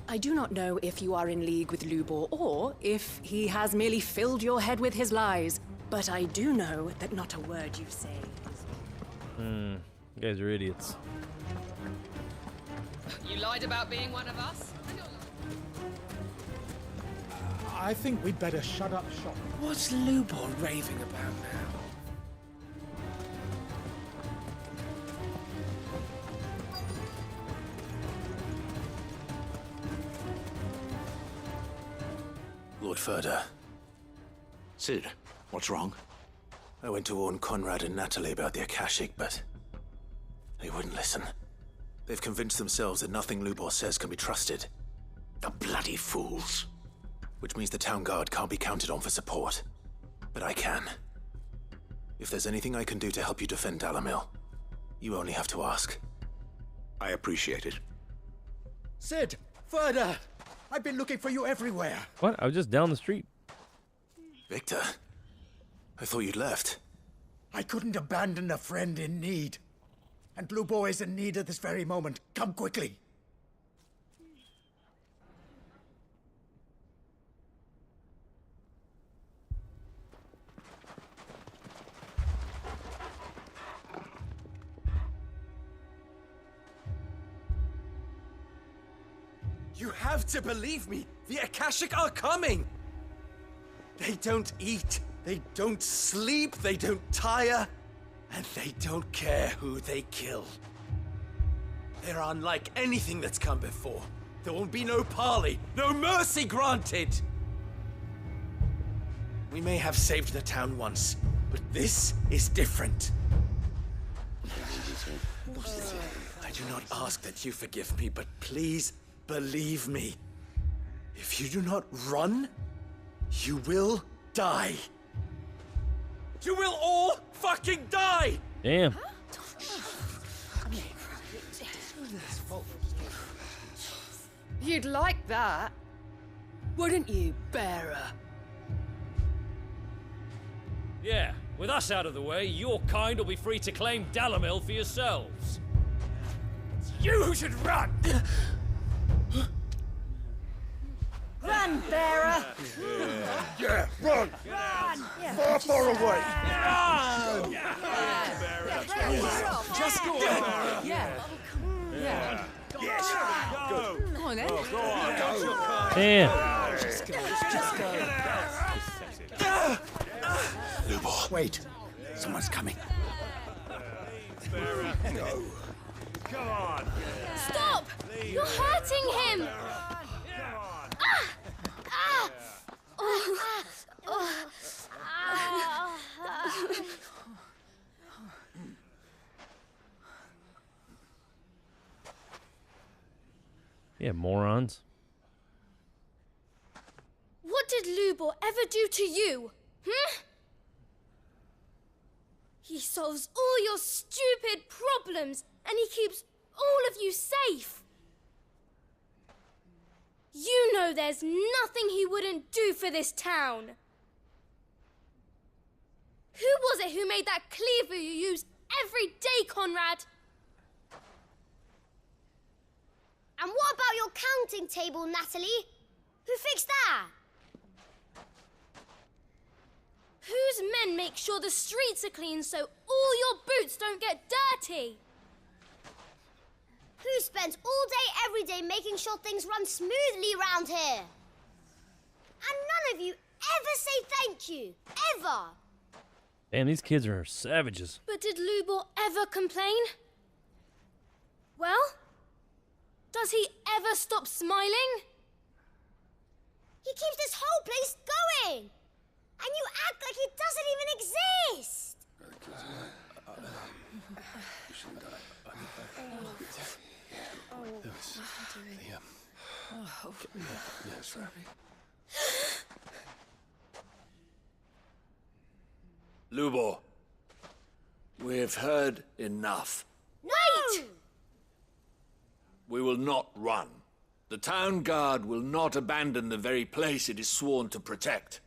I do not know if you are in league with Lubor or if he has merely filled your head with his lies, but I do know that not a word you say. You guys are idiots. You lied about being one of us? I think we'd better shut up shop. What's Lubor raving about now? Lord Furder. Sid, what's wrong? I went to warn Conrad and Natalie about the Akashic, but they wouldn't listen. They've convinced themselves that nothing Lubor says can be trusted. The bloody fools. Which means the town guard can't be counted on for support. But I can. If there's anything I can do to help you defend Dalamil, you only have to ask. I appreciate it. Sid! Further! I've been looking for you everywhere. What? I was just down the street. Victor, I thought you'd left. I couldn't abandon a friend in need. And Lubor is in need at this very moment. Come quickly. You have to believe me! The Akashic are coming! They don't eat, they don't sleep, they don't tire, and they don't care who they kill. They're unlike anything that's come before. There won't be no parley, no mercy granted! We may have saved the town once, but this is different. I do not ask that you forgive me, but please believe me. If you do not run, you will die. You will all fucking die! Damn. You'd like that, wouldn't you, bearer? Yeah, with us out of the way, your kind will be free to claim Dalamil for yourselves. It's you who should run! Run, bearer! Yeah, run! Run! Far, far away! Run! Just go on. Yeah. Yeah. Yes. Go. Come on, then. Go on. Damn. Just go. Just go. Lubor. Wait. Someone's coming. Go. Come on. Stop! You're hurting him! Yeah, morons. What did Lubor ever do to you? He solves all your stupid problems, and he keeps all of you safe. You know there's nothing he wouldn't do for this town. Who was it who made that cleaver you use every day, Conrad? And what about your counting table, Natalie? Who fixed that? Whose men make sure the streets are clean so all your boots don't get dirty? Who spends all day every day making sure things run smoothly round here? And none of you ever say thank you. Ever. Damn, these kids are savages. But did Lubor ever complain? Well, does he ever stop smiling? He keeps this whole place going. And you act like it doesn't even exist! Lubor, we've heard enough. Wait! We will not run. The town guard will not abandon the very place it is sworn to protect.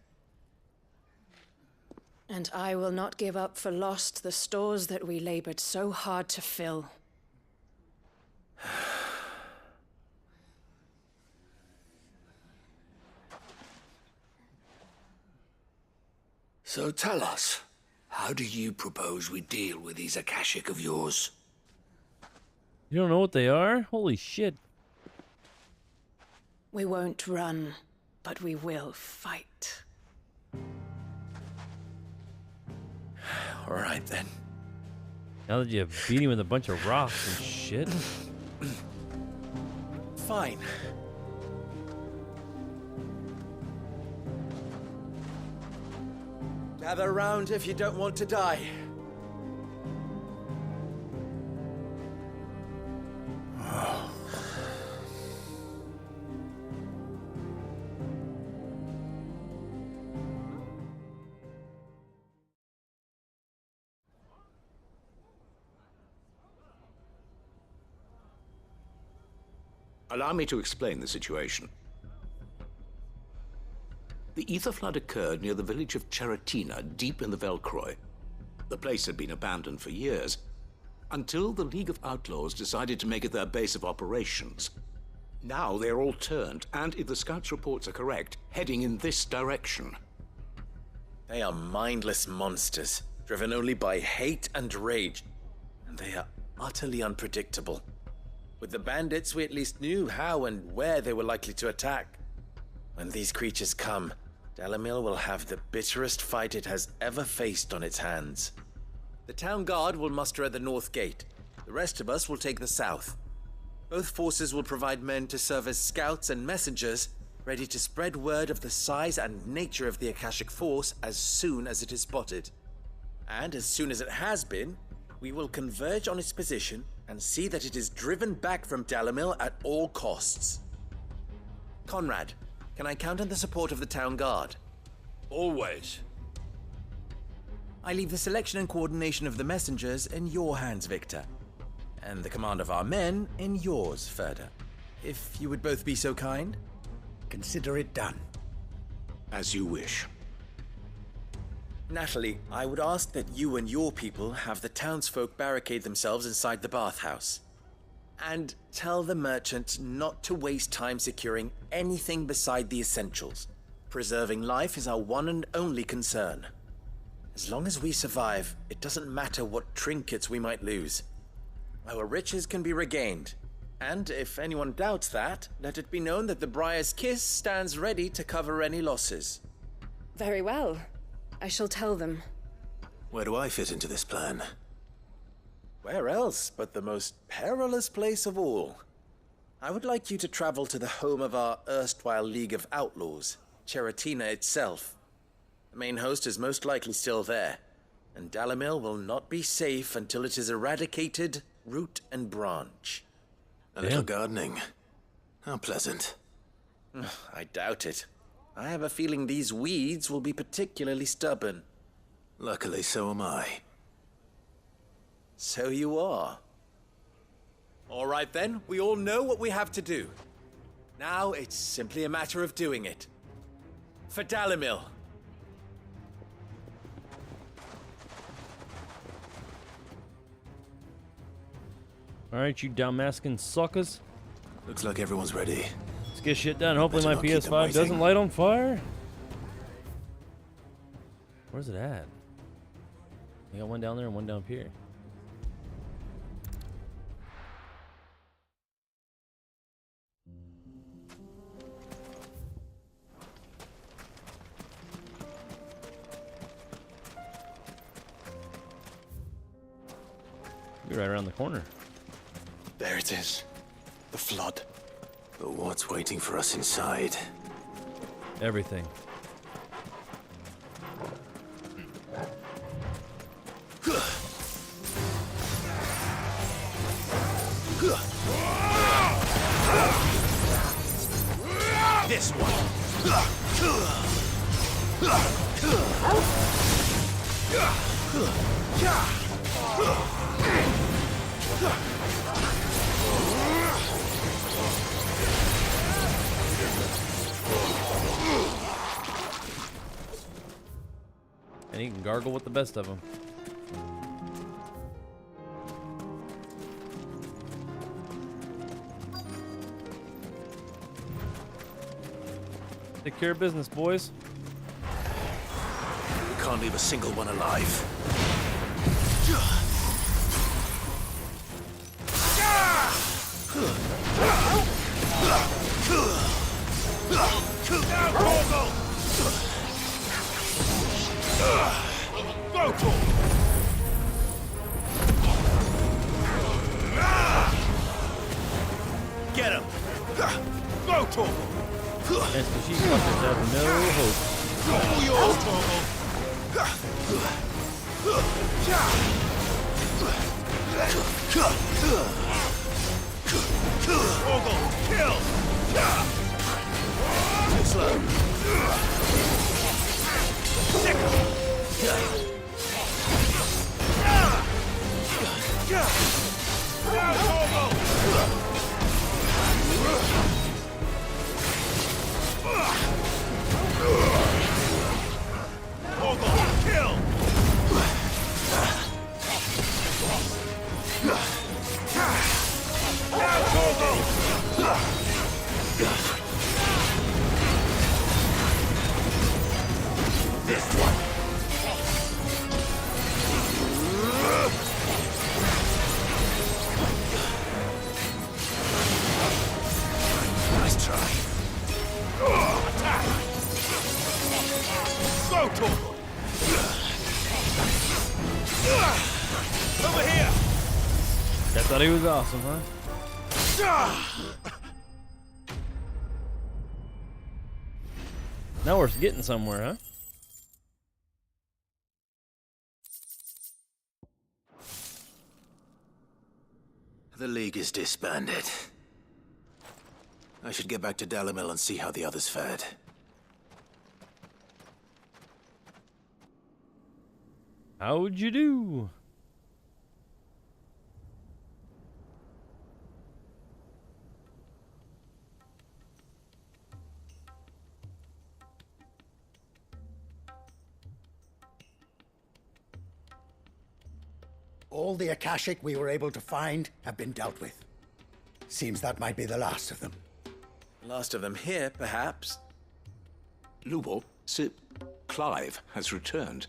And I will not give up for lost the stores that we labored so hard to fill. So tell us, how do you propose we deal with these Akashic of yours? You don't know what they are? Holy shit. We won't run, but we will fight. All right, then. Now that you beat him with a bunch of rocks and shit. Fine. Gather round if you don't want to die. Allow me to explain the situation. The ether flood occurred near the village of Cheratina, deep in the Velcroy. The place had been abandoned for years, until the League of Outlaws decided to make it their base of operations. Now they're all turned, and if the scouts' reports are correct, heading in this direction. They are mindless monsters, driven only by hate and rage, and they are utterly unpredictable. With the bandits, we at least knew how and where they were likely to attack. When these creatures come, Dalamil will have the bitterest fight it has ever faced on its hands. The town guard will muster at the north gate. The rest of us will take the south. Both forces will provide men to serve as scouts and messengers, ready to spread word of the size and nature of the Akashic force as soon as it is spotted. And as soon as it has been, we will converge on its position and see that it is driven back from Dalamil at all costs. Conrad, can I count on the support of the town guard? Always. I leave the selection and coordination of the messengers in your hands, Victor. And the command of our men in yours, Ferda. If you would both be so kind. Consider it done. As you wish. Natalie, I would ask that you and your people have the townsfolk barricade themselves inside the bathhouse. And tell the merchant not to waste time securing anything beside the essentials. Preserving life is our one and only concern. As long as we survive, it doesn't matter what trinkets we might lose. Our riches can be regained. And if anyone doubts that, let it be known that the Briar's Kiss stands ready to cover any losses. Very well. I shall tell them. Where do I fit into this plan? Where else but the most perilous place of all? I would like you to travel to the home of our erstwhile League of Outlaws, Cheratina itself. The main host is most likely still there, and Dalamil will not be safe until it is eradicated, root and branch. A little gardening. How pleasant. I doubt it. I have a feeling these weeds will be particularly stubborn. Luckily, so am I. So you are. All right then, we all know what we have to do. Now it's simply a matter of doing it. For Dalimil. Alright, you Dalmascan suckers. Looks like everyone's ready. Let's get shit done. Hopefully my Better not keep them PS5 waiting. doesn't light on fire. Where's it at? We got one down there and one down here. Be right around the corner. There it is. The flood. But what's waiting for us inside? Everything. This one. And he can gargle with the best of them. Take care of business, boys. We can't leave a single one alive. Get him! Go, Torgal! Yes, but she fuckers have no hope. All yours, Torgal! Torgal, kill! Slow. Sick him! Now, Torgal! Torgal, kill! Now, Torgal! This one. Nice try. Attack! Go, Torgal! Over here! I thought he was awesome, huh? Now we're getting somewhere, huh? The League is disbanded. I should get back to Dalimil and see how the others fared. How'd you do? All the Akashic we were able to find have been dealt with. Seems that might be the last of them. Last of them here, perhaps. Lubo, Sir Clive has returned.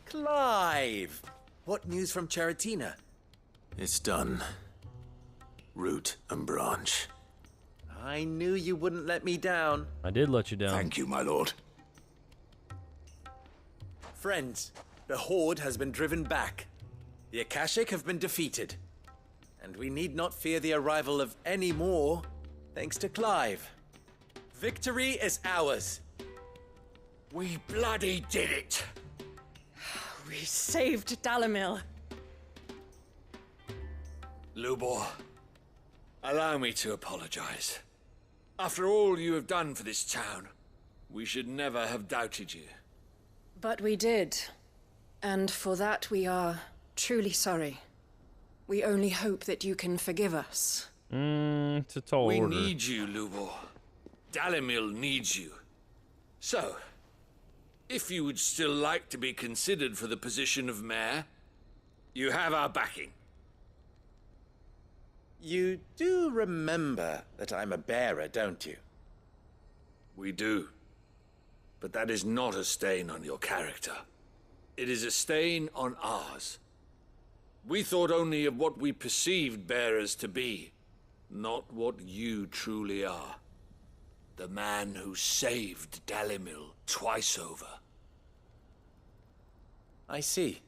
Clive! What news from Charatina? It's done. Root and branch. I knew you wouldn't let me down. I did let you down. Thank you, my lord. Friends, the Horde has been driven back. The Akashic have been defeated. And we need not fear the arrival of any more, thanks to Clive. Victory is ours. We bloody did it! We saved Dalimil. Lubor, allow me to apologize. After all you have done for this town, we should never have doubted you. But we did. And for that we are truly sorry. We only hope that you can forgive us. It's a tall We order. need you, Lubor. Dalimil needs you. So, if you would still like to be considered for the position of mayor, you have our backing. You do remember that I'm a bearer, don't you? We do. But that is not a stain on your character. It is a stain on ours. We thought only of what we perceived bearers to be, not what you truly are. The man who saved Dalimil twice over. I see.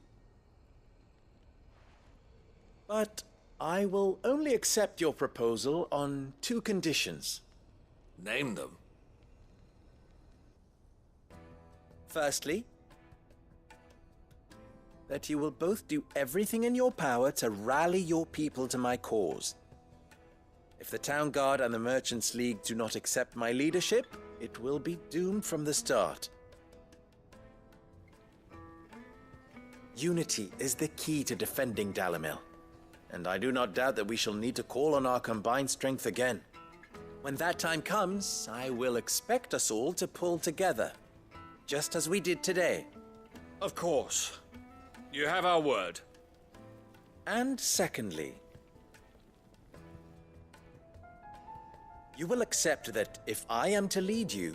But I will only accept your proposal on 2 conditions. Name them. Firstly, that you will both do everything in your power to rally your people to my cause. If the Town Guard and the Merchants League do not accept my leadership, it will be doomed from the start. Unity is the key to defending Dalimil, and I do not doubt that we shall need to call on our combined strength again. When that time comes, I will expect us all to pull together, just as we did today. Of course. You have our word. And secondly, you will accept that if I am to lead you,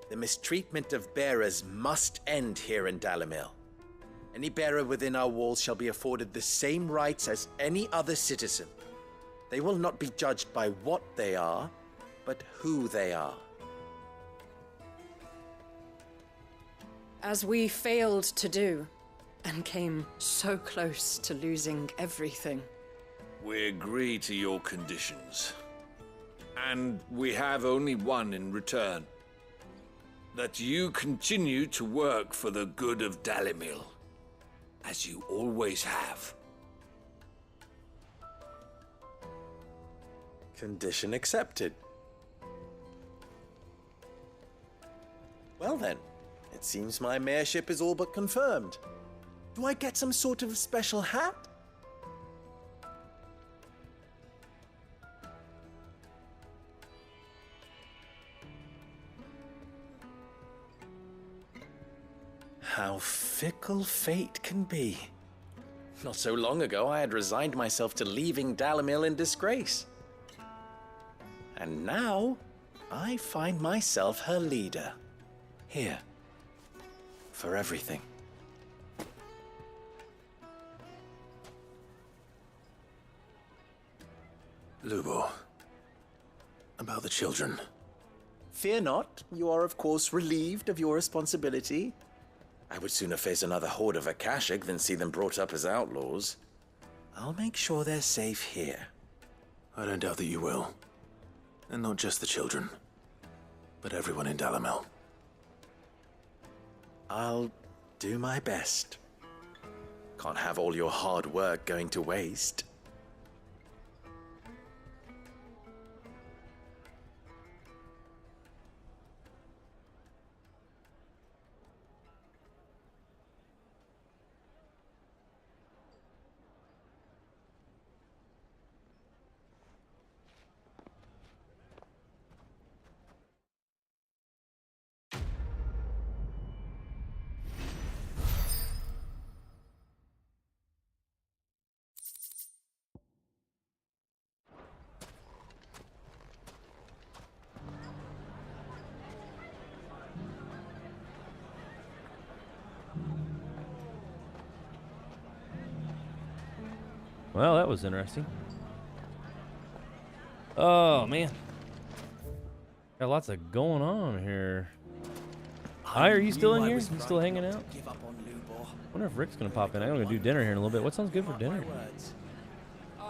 the mistreatment of bearers must end here in Dalimil. Any bearer within our walls shall be afforded the same rights as any other citizen. They will not be judged by what they are, but who they are. As we failed to do, and came so close to losing everything. We agree to your conditions. And we have only one in return. That you continue to work for the good of Dalimil, as you always have. Condition accepted. Well then, it seems my mayorship is all but confirmed. Do I get some sort of special hat? How fickle fate can be. Not so long ago, I had resigned myself to leaving Dalimil in disgrace. And now, I find myself her leader. Here. For everything. Lubor, about the children. Fear not, you are of course relieved of your responsibility. I would sooner face another horde of Akashic than see them brought up as outlaws. I'll make sure they're safe here. I don't doubt that you will. And not just the children, but everyone in Dalimil. I'll do my best. Can't have all your hard work going to waste. Well, that was interesting. Oh, man. Got lots of going on here. Hi, are you still in here? You still hanging out? Wonder if Rick's gonna pop in. I'm gonna do dinner here in a little bit. What sounds good for dinner?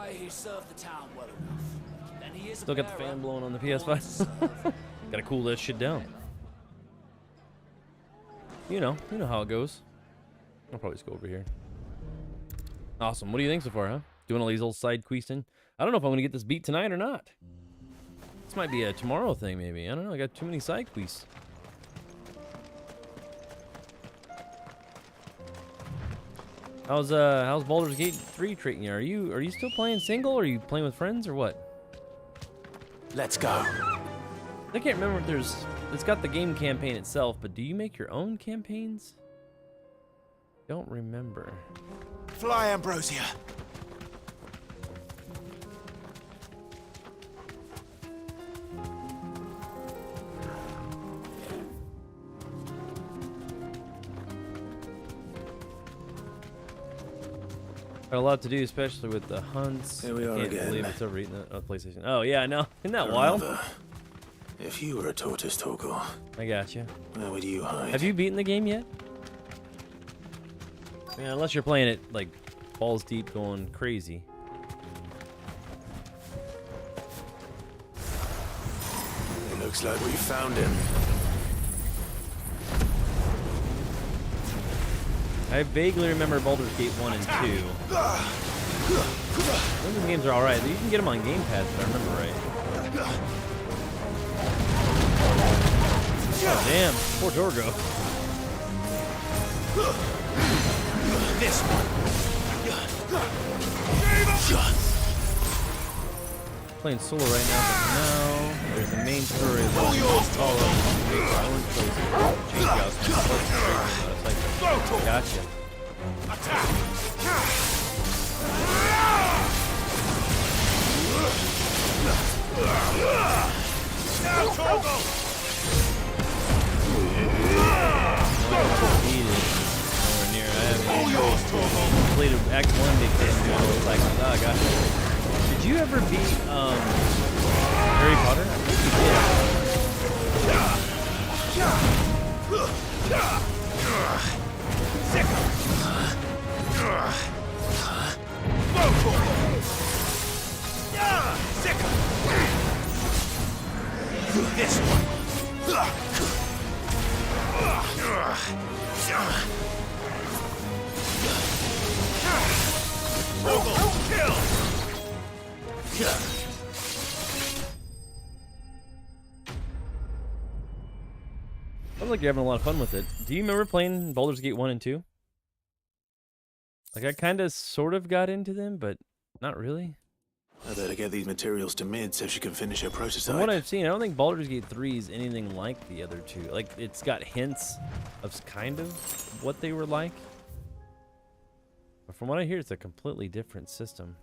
He served the town well enough. Then he is Still got the fan blowing on the PS5. Gotta cool that shit down. You know how it goes. I'll probably just go over here. Awesome. What do you think so far, huh? Doing all these old side questing. I don't know if I'm going to get this beat tonight or not. This might be a tomorrow thing, maybe. I don't know. I got too many side quests. How's Baldur's Gate 3 treating you? Are you still playing single, or are you playing with friends, or what? Let's go. I can't remember if it's got the game campaign itself, but do you make your own campaigns? Don't remember. Fly, Ambrosia. Got a lot to do, especially with the hunts. Here we are Can't again. believe it's overeating the PlayStation. Oh yeah, I know. Isn't that wild? If you were a tortoise, Torgor, I got you. where would you hide? Have you beaten the game yet? Yeah, unless you're playing it like balls deep, going crazy. It looks like we found him. I vaguely remember Baldur's Gate 1 and 2. Those games are alright. You can get them on Game Pass, if I remember right. Oh, damn. Poor Torgo. This one. Playing solo right now, but no. There's the main story of the follow. Change out some gotcha. Now, Torgo! Nowhere near. I haven't completed Act 1 because I was like, oh gosh. Did you ever beat Harry Potter? I think you did. This one. Kill. Sounds like you're having a lot of fun with it. Do you remember playing Baldur's Gate 1 and 2? Like, I kind of sort of got into them, but not really. I better get these materials to Mid so she can finish her prototype. From what I've seen, I don't think Baldur's Gate 3 is anything like the other two. Like, it's got hints of kind of what they were like. But from what I hear, it's a completely different system.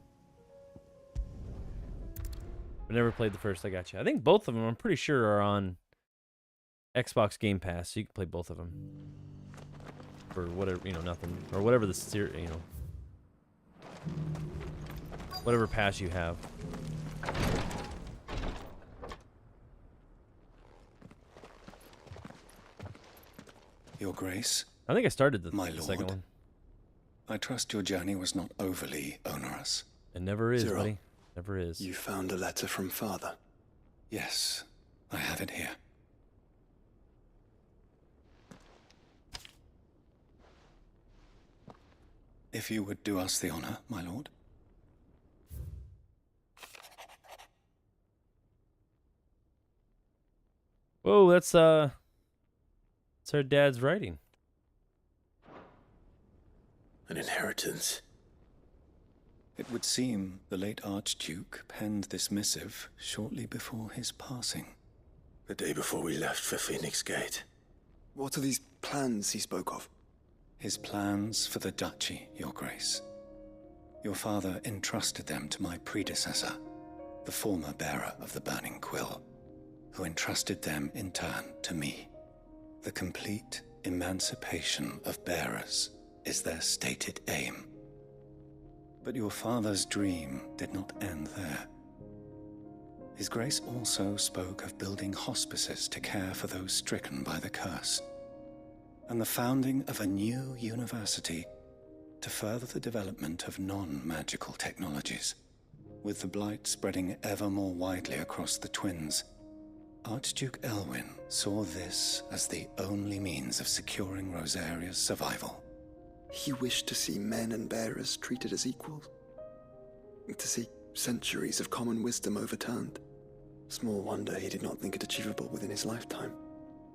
I've never played the first, I got you. I think both of them, I'm pretty sure, are on Xbox Game Pass, so you can play both of them. For whatever, you know, nothing. Or whatever the series, you know. Whatever pass you have. Your Grace. I think I started the My Lord, second one. I trust your journey was not overly onerous. It never is, Cyril, buddy. Never is. You found a letter from Father? Yes, I have it here. If you would do us the honor, my lord. Whoa, that's her dad's writing. An inheritance. It would seem the late Archduke penned this missive shortly before his passing. The day before we left for Phoenix Gate. What are these plans he spoke of? His plans for the duchy, Your Grace. Your father entrusted them to my predecessor, the former bearer of the Burning Quill, who entrusted them in turn to me. The complete emancipation of bearers is their stated aim. But your father's dream did not end there. His Grace also spoke of building hospices to care for those stricken by the curse, and the founding of a new university to further the development of non-magical technologies. With the Blight spreading ever more widely across the Twins, Archduke Elwyn saw this as the only means of securing Rosaria's survival. He wished to see men and bearers treated as equals? To see centuries of common wisdom overturned. Small wonder he did not think it achievable within his lifetime.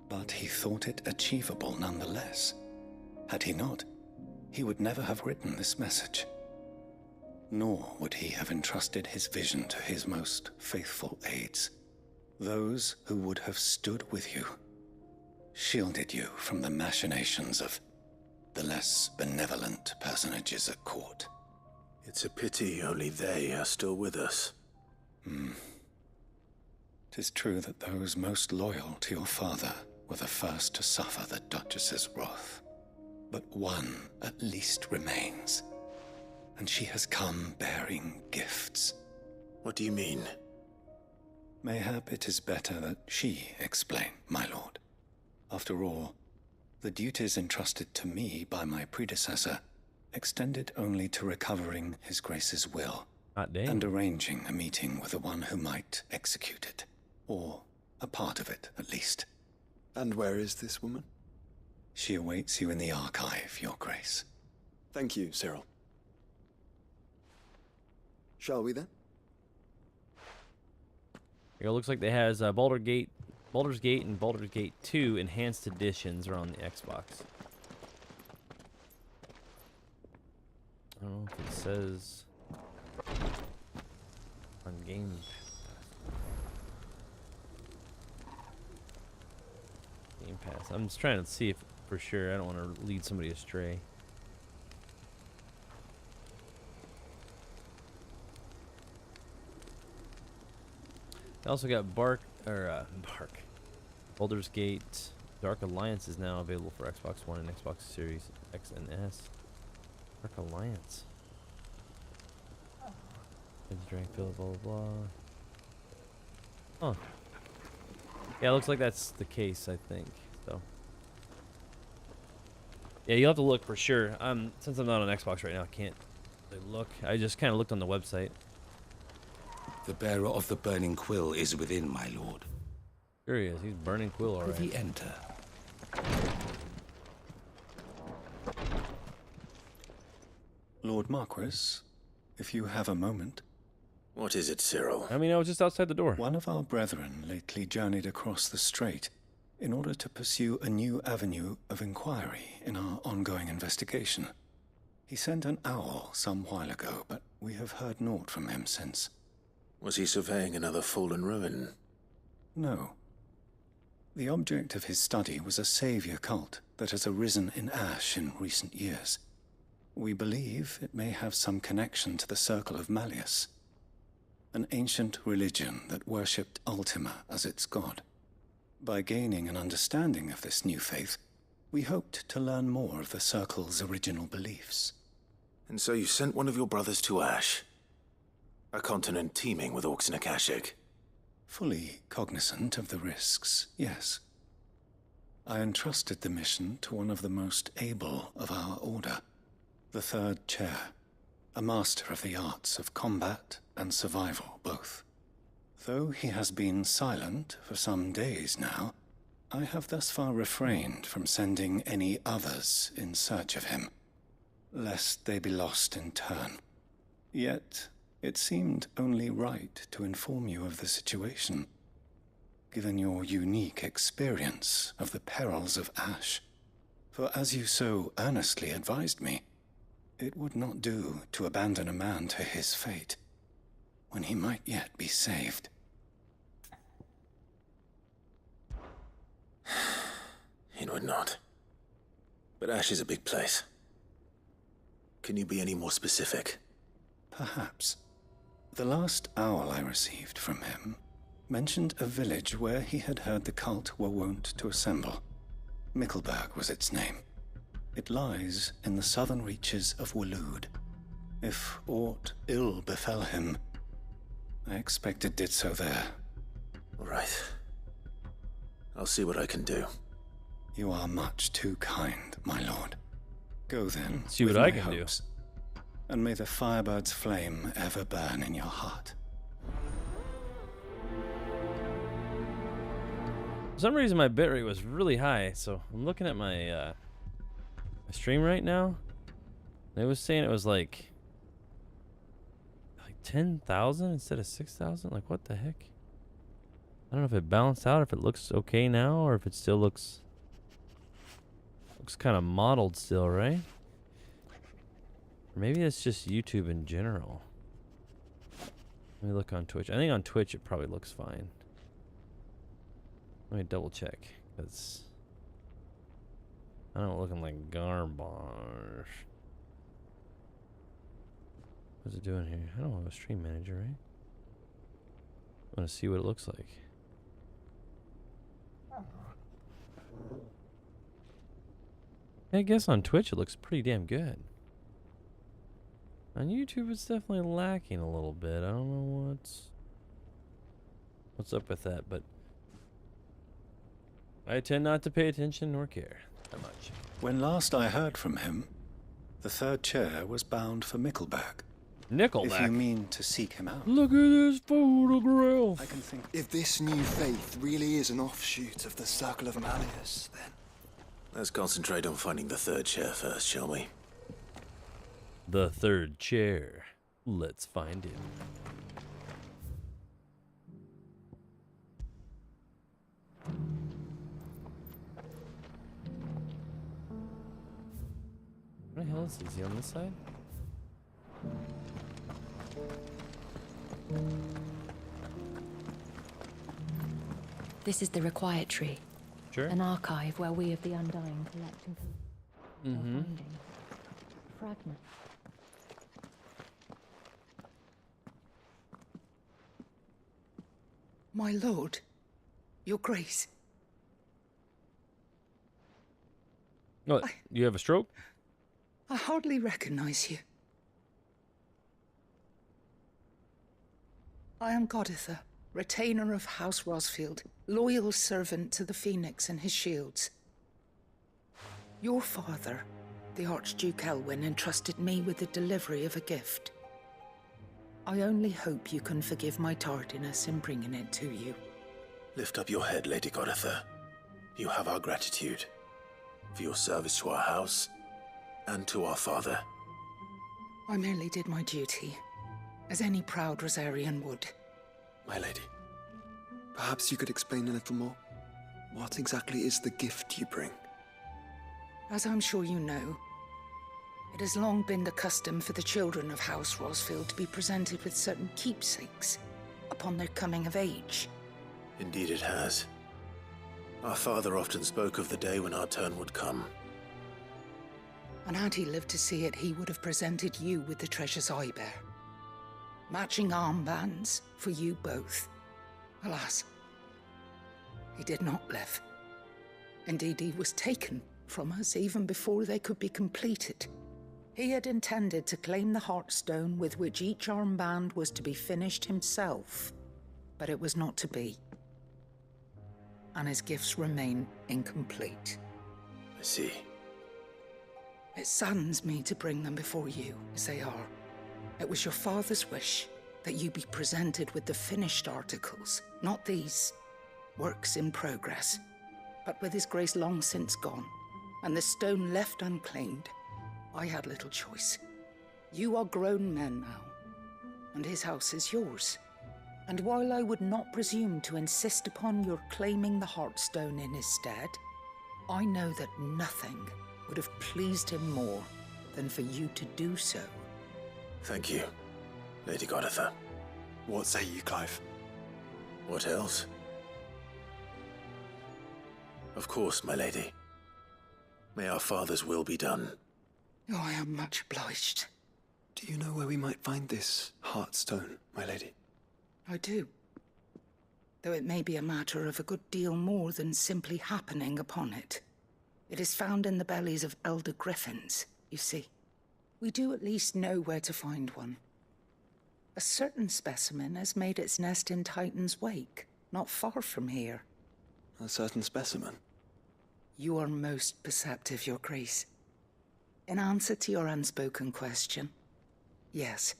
But he thought it achievable nonetheless. Had he not, he would never have written this message. Nor would he have entrusted his vision to his most faithful aides, those who would have stood with you, shielded you from the machinations of the less benevolent personages at court. It's a pity only they are still with us. 'Tis true that those most loyal to your father were the first to suffer the Duchess's wrath. But one at least remains, and she has come bearing gifts. What do you mean? Mayhap it is better that she explain, my lord. After all, the duties entrusted to me by my predecessor extended only to recovering His Grace's will and arranging a meeting with the one who might execute it, or a part of it at least. And where is this woman? She awaits you in the archive, Your Grace. Thank you, Cyril. Shall we then? It looks like they has Baldur's Gate and Baldur's Gate 2 enhanced editions are on the Xbox. I don't know if it says on Game Pass. I'm just trying to see if for sure. I don't want to lead somebody astray. I also got Baldur's Gate Dark Alliance is now available for Xbox One and Xbox Series X and S. Dark Alliance. Drink, blah blah blah. Huh. Yeah, it looks like that's the case, I think. So. Yeah, you'll have to look for sure. Since I'm not on Xbox right now, I can't really look. I just kind of looked on the website. The bearer of the burning quill is within, my lord. Sure he is. He's burning quill, all right. Prithee enter. Lord Marquis, if you have a moment. What is it, Cyril? I mean, I was just outside the door. One of our brethren lately journeyed across the strait in order to pursue a new avenue of inquiry in our ongoing investigation. He sent an owl some while ago, but we have heard naught from him since. Was he surveying another fallen ruin? No. The object of his study was a savior cult that has arisen in Ash in recent years. We believe it may have some connection to the Circle of Malleus, an ancient religion that worshipped Ultima as its god. By gaining an understanding of this new faith, we hoped to learn more of the Circle's original beliefs. And so you sent one of your brothers to Ash? A continent teeming with orcs and Akashic? Fully cognizant of the risks, yes. I entrusted the mission to one of the most able of our order, the Third Chair, a master of the arts of combat and survival both. Though he has been silent for some days now, I have thus far refrained from sending any others in search of him, lest they be lost in turn. Yet, it seemed only right to inform you of the situation, given your unique experience of the perils of Ash. For as you so earnestly advised me, it would not do to abandon a man to his fate, when he might yet be saved. It would not. But Ash is a big place. Can you be any more specific? Perhaps. The last owl I received from him mentioned a village where he had heard the cult were wont to assemble. Mickleburg was its name. It lies in the southern reaches of Waloed. If aught ill befell him, I expect it did so there. Right. I'll see what I can do. You are much too kind, my lord. Go then. See what I can do. And may the firebird's flame ever burn in your heart. For some reason, my bitrate was really high, so I'm looking at my my stream right now. And it was saying it was like 10,000 instead of 6,000? Like, what the heck? I don't know if it balanced out, if it looks okay now, or if it still looks kind of modeled still, right? Or maybe it's just YouTube in general. Let me look on Twitch. I think on Twitch it probably looks fine. Let me double check, because I don't looking like garbage. What's it doing here? I don't have a stream manager, right? I want to see what it looks like. I guess on Twitch it looks pretty damn good. On YouTube it's definitely lacking a little bit. I don't know what's up with that, but I tend not to pay attention nor care that much. When last I heard from him, the third chair was bound for Mickleback. Nickelback? If you mean to seek him out. Look at this photograph. I can think. If this new faith really is an offshoot of the Circle of Malleus, then... Let's concentrate on finding the third chair first, shall we? The third chair. Let's find it. What the hell is he? Is he on this side? This is the Required Tree. Sure. An archive where we of the Undying collect and finding fragments. My lord, your grace. What? You have a stroke? I hardly recognize you. I am Goditha, retainer of House Rosfield, loyal servant to the Phoenix and his shields. Your father, the Archduke Elwyn, entrusted me with the delivery of a gift. I only hope you can forgive my tardiness in bringing it to you. Lift up your head, Lady Goditha. You have our gratitude for your service to our house and to our father. I merely did my duty, as any proud Rosarian would. My lady, perhaps you could explain a little more? What exactly is the gift you bring? As I'm sure you know, it has long been the custom for the children of House Rosfield to be presented with certain keepsakes upon their coming of age. Indeed it has. Our father often spoke of the day when our turn would come. And had he lived to see it, he would have presented you with the treasures I bear. Matching armbands for you both. Alas, he did not live. Indeed, he was taken from us even before they could be completed. He had intended to claim the Heartstone with which each armband was to be finished himself, but it was not to be. And his gifts remain incomplete. I see. It saddens me to bring them before you, as they are. It was your father's wish that you be presented with the finished articles, not these works in progress. But with his grace long since gone, and the stone left unclaimed, I had little choice. You are grown men now, and his house is yours. And while I would not presume to insist upon your claiming the Heartstone in his stead, I know that nothing would have pleased him more than for you to do so. Thank you, Lady Goditha. What say you, Clive? What else? Of course, my lady. May our father's will be done. Oh, I am much obliged. Do you know where we might find this Heartstone, my lady? I do. Though it may be a matter of a good deal more than simply happening upon it. It is found in the bellies of elder griffins, you see. We do at least know where to find one. A certain specimen has made its nest in Titan's Wake, not far from here. A certain specimen? You are most perceptive, Your Grace. In answer to your unspoken question, yes.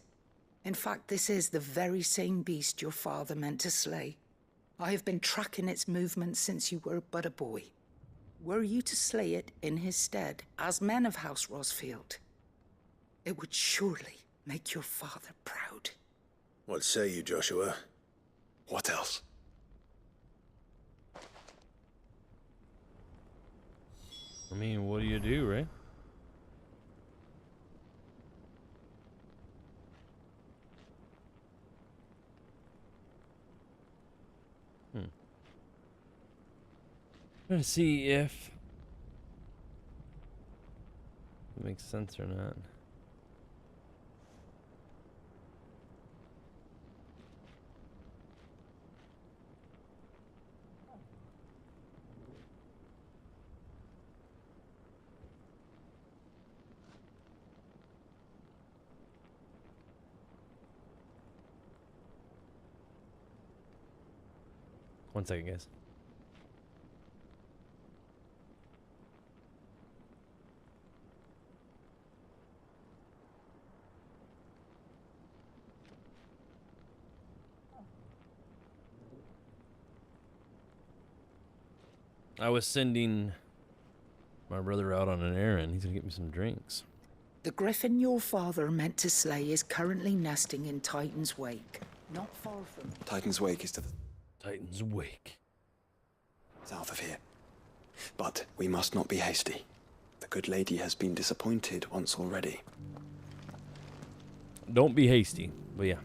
In fact, this is the very same beast your father meant to slay. I have been tracking its movements since you were but a boy. Were you to slay it in his stead, as men of House Rosfield, it would surely make your father proud. What say you, Joshua? What else? I mean, what do you do, right? Trying to see if it makes sense or not. One second, guys. I was sending my brother out on an errand. He's gonna get me some drinks. The griffin your father meant to slay is currently nesting in Titan's Wake. Not far from... Titan's Wake is to the... Titan's Wake. south of here. But we must not be hasty. The good lady has been disappointed once already. Don't be hasty, but yeah.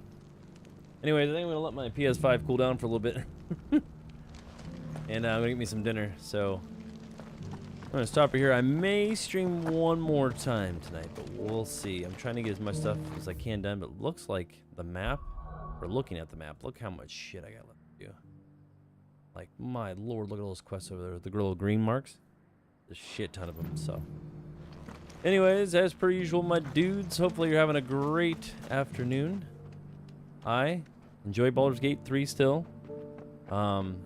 Anyways, I think I'm gonna let my PS5 cool down for a little bit. And I'm gonna get me some dinner, so I'm gonna stop here. I may stream one more time tonight, but we'll see. I'm trying to get as much stuff as I can done, but it looks like the map, or looking at the map, look how much shit I got left to do. Like, my lord, look at all those quests over there, the little green marks. There's a shit ton of them, so. Anyways, as per usual, my dudes, hopefully you're having a great afternoon. I enjoy Baldur's Gate 3 still. I'll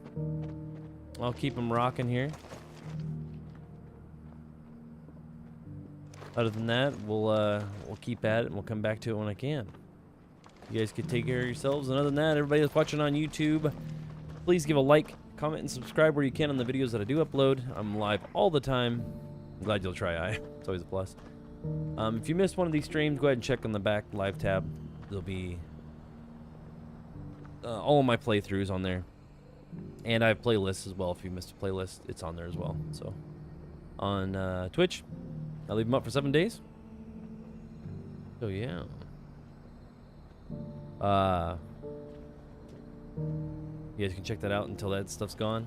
keep them rocking here. Other than that, we'll keep at it and we'll come back to it when I can. You guys can take care of yourselves. And other than that, everybody that's watching on YouTube, please give a like, comment, and subscribe where you can on the videos that I do upload. I'm live all the time. I'm glad you'll try. It's always a plus. If you missed one of these streams, go ahead and check on the back live tab. There'll be all of my playthroughs on there. And I have playlists as well. If you missed a playlist, it's on there as well. So on Twitch, I leave them up for 7 days. So yeah. You guys can check that out until that stuff's gone.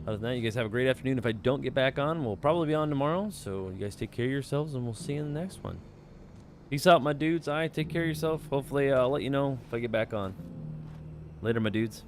Other than that, you guys have a great afternoon. If I don't get back on, we'll probably be on tomorrow. So you guys take care of yourselves, and we'll see you in the next one. Peace out, my dudes. Take care of yourself. Hopefully, I'll let you know if I get back on. Later, my dudes.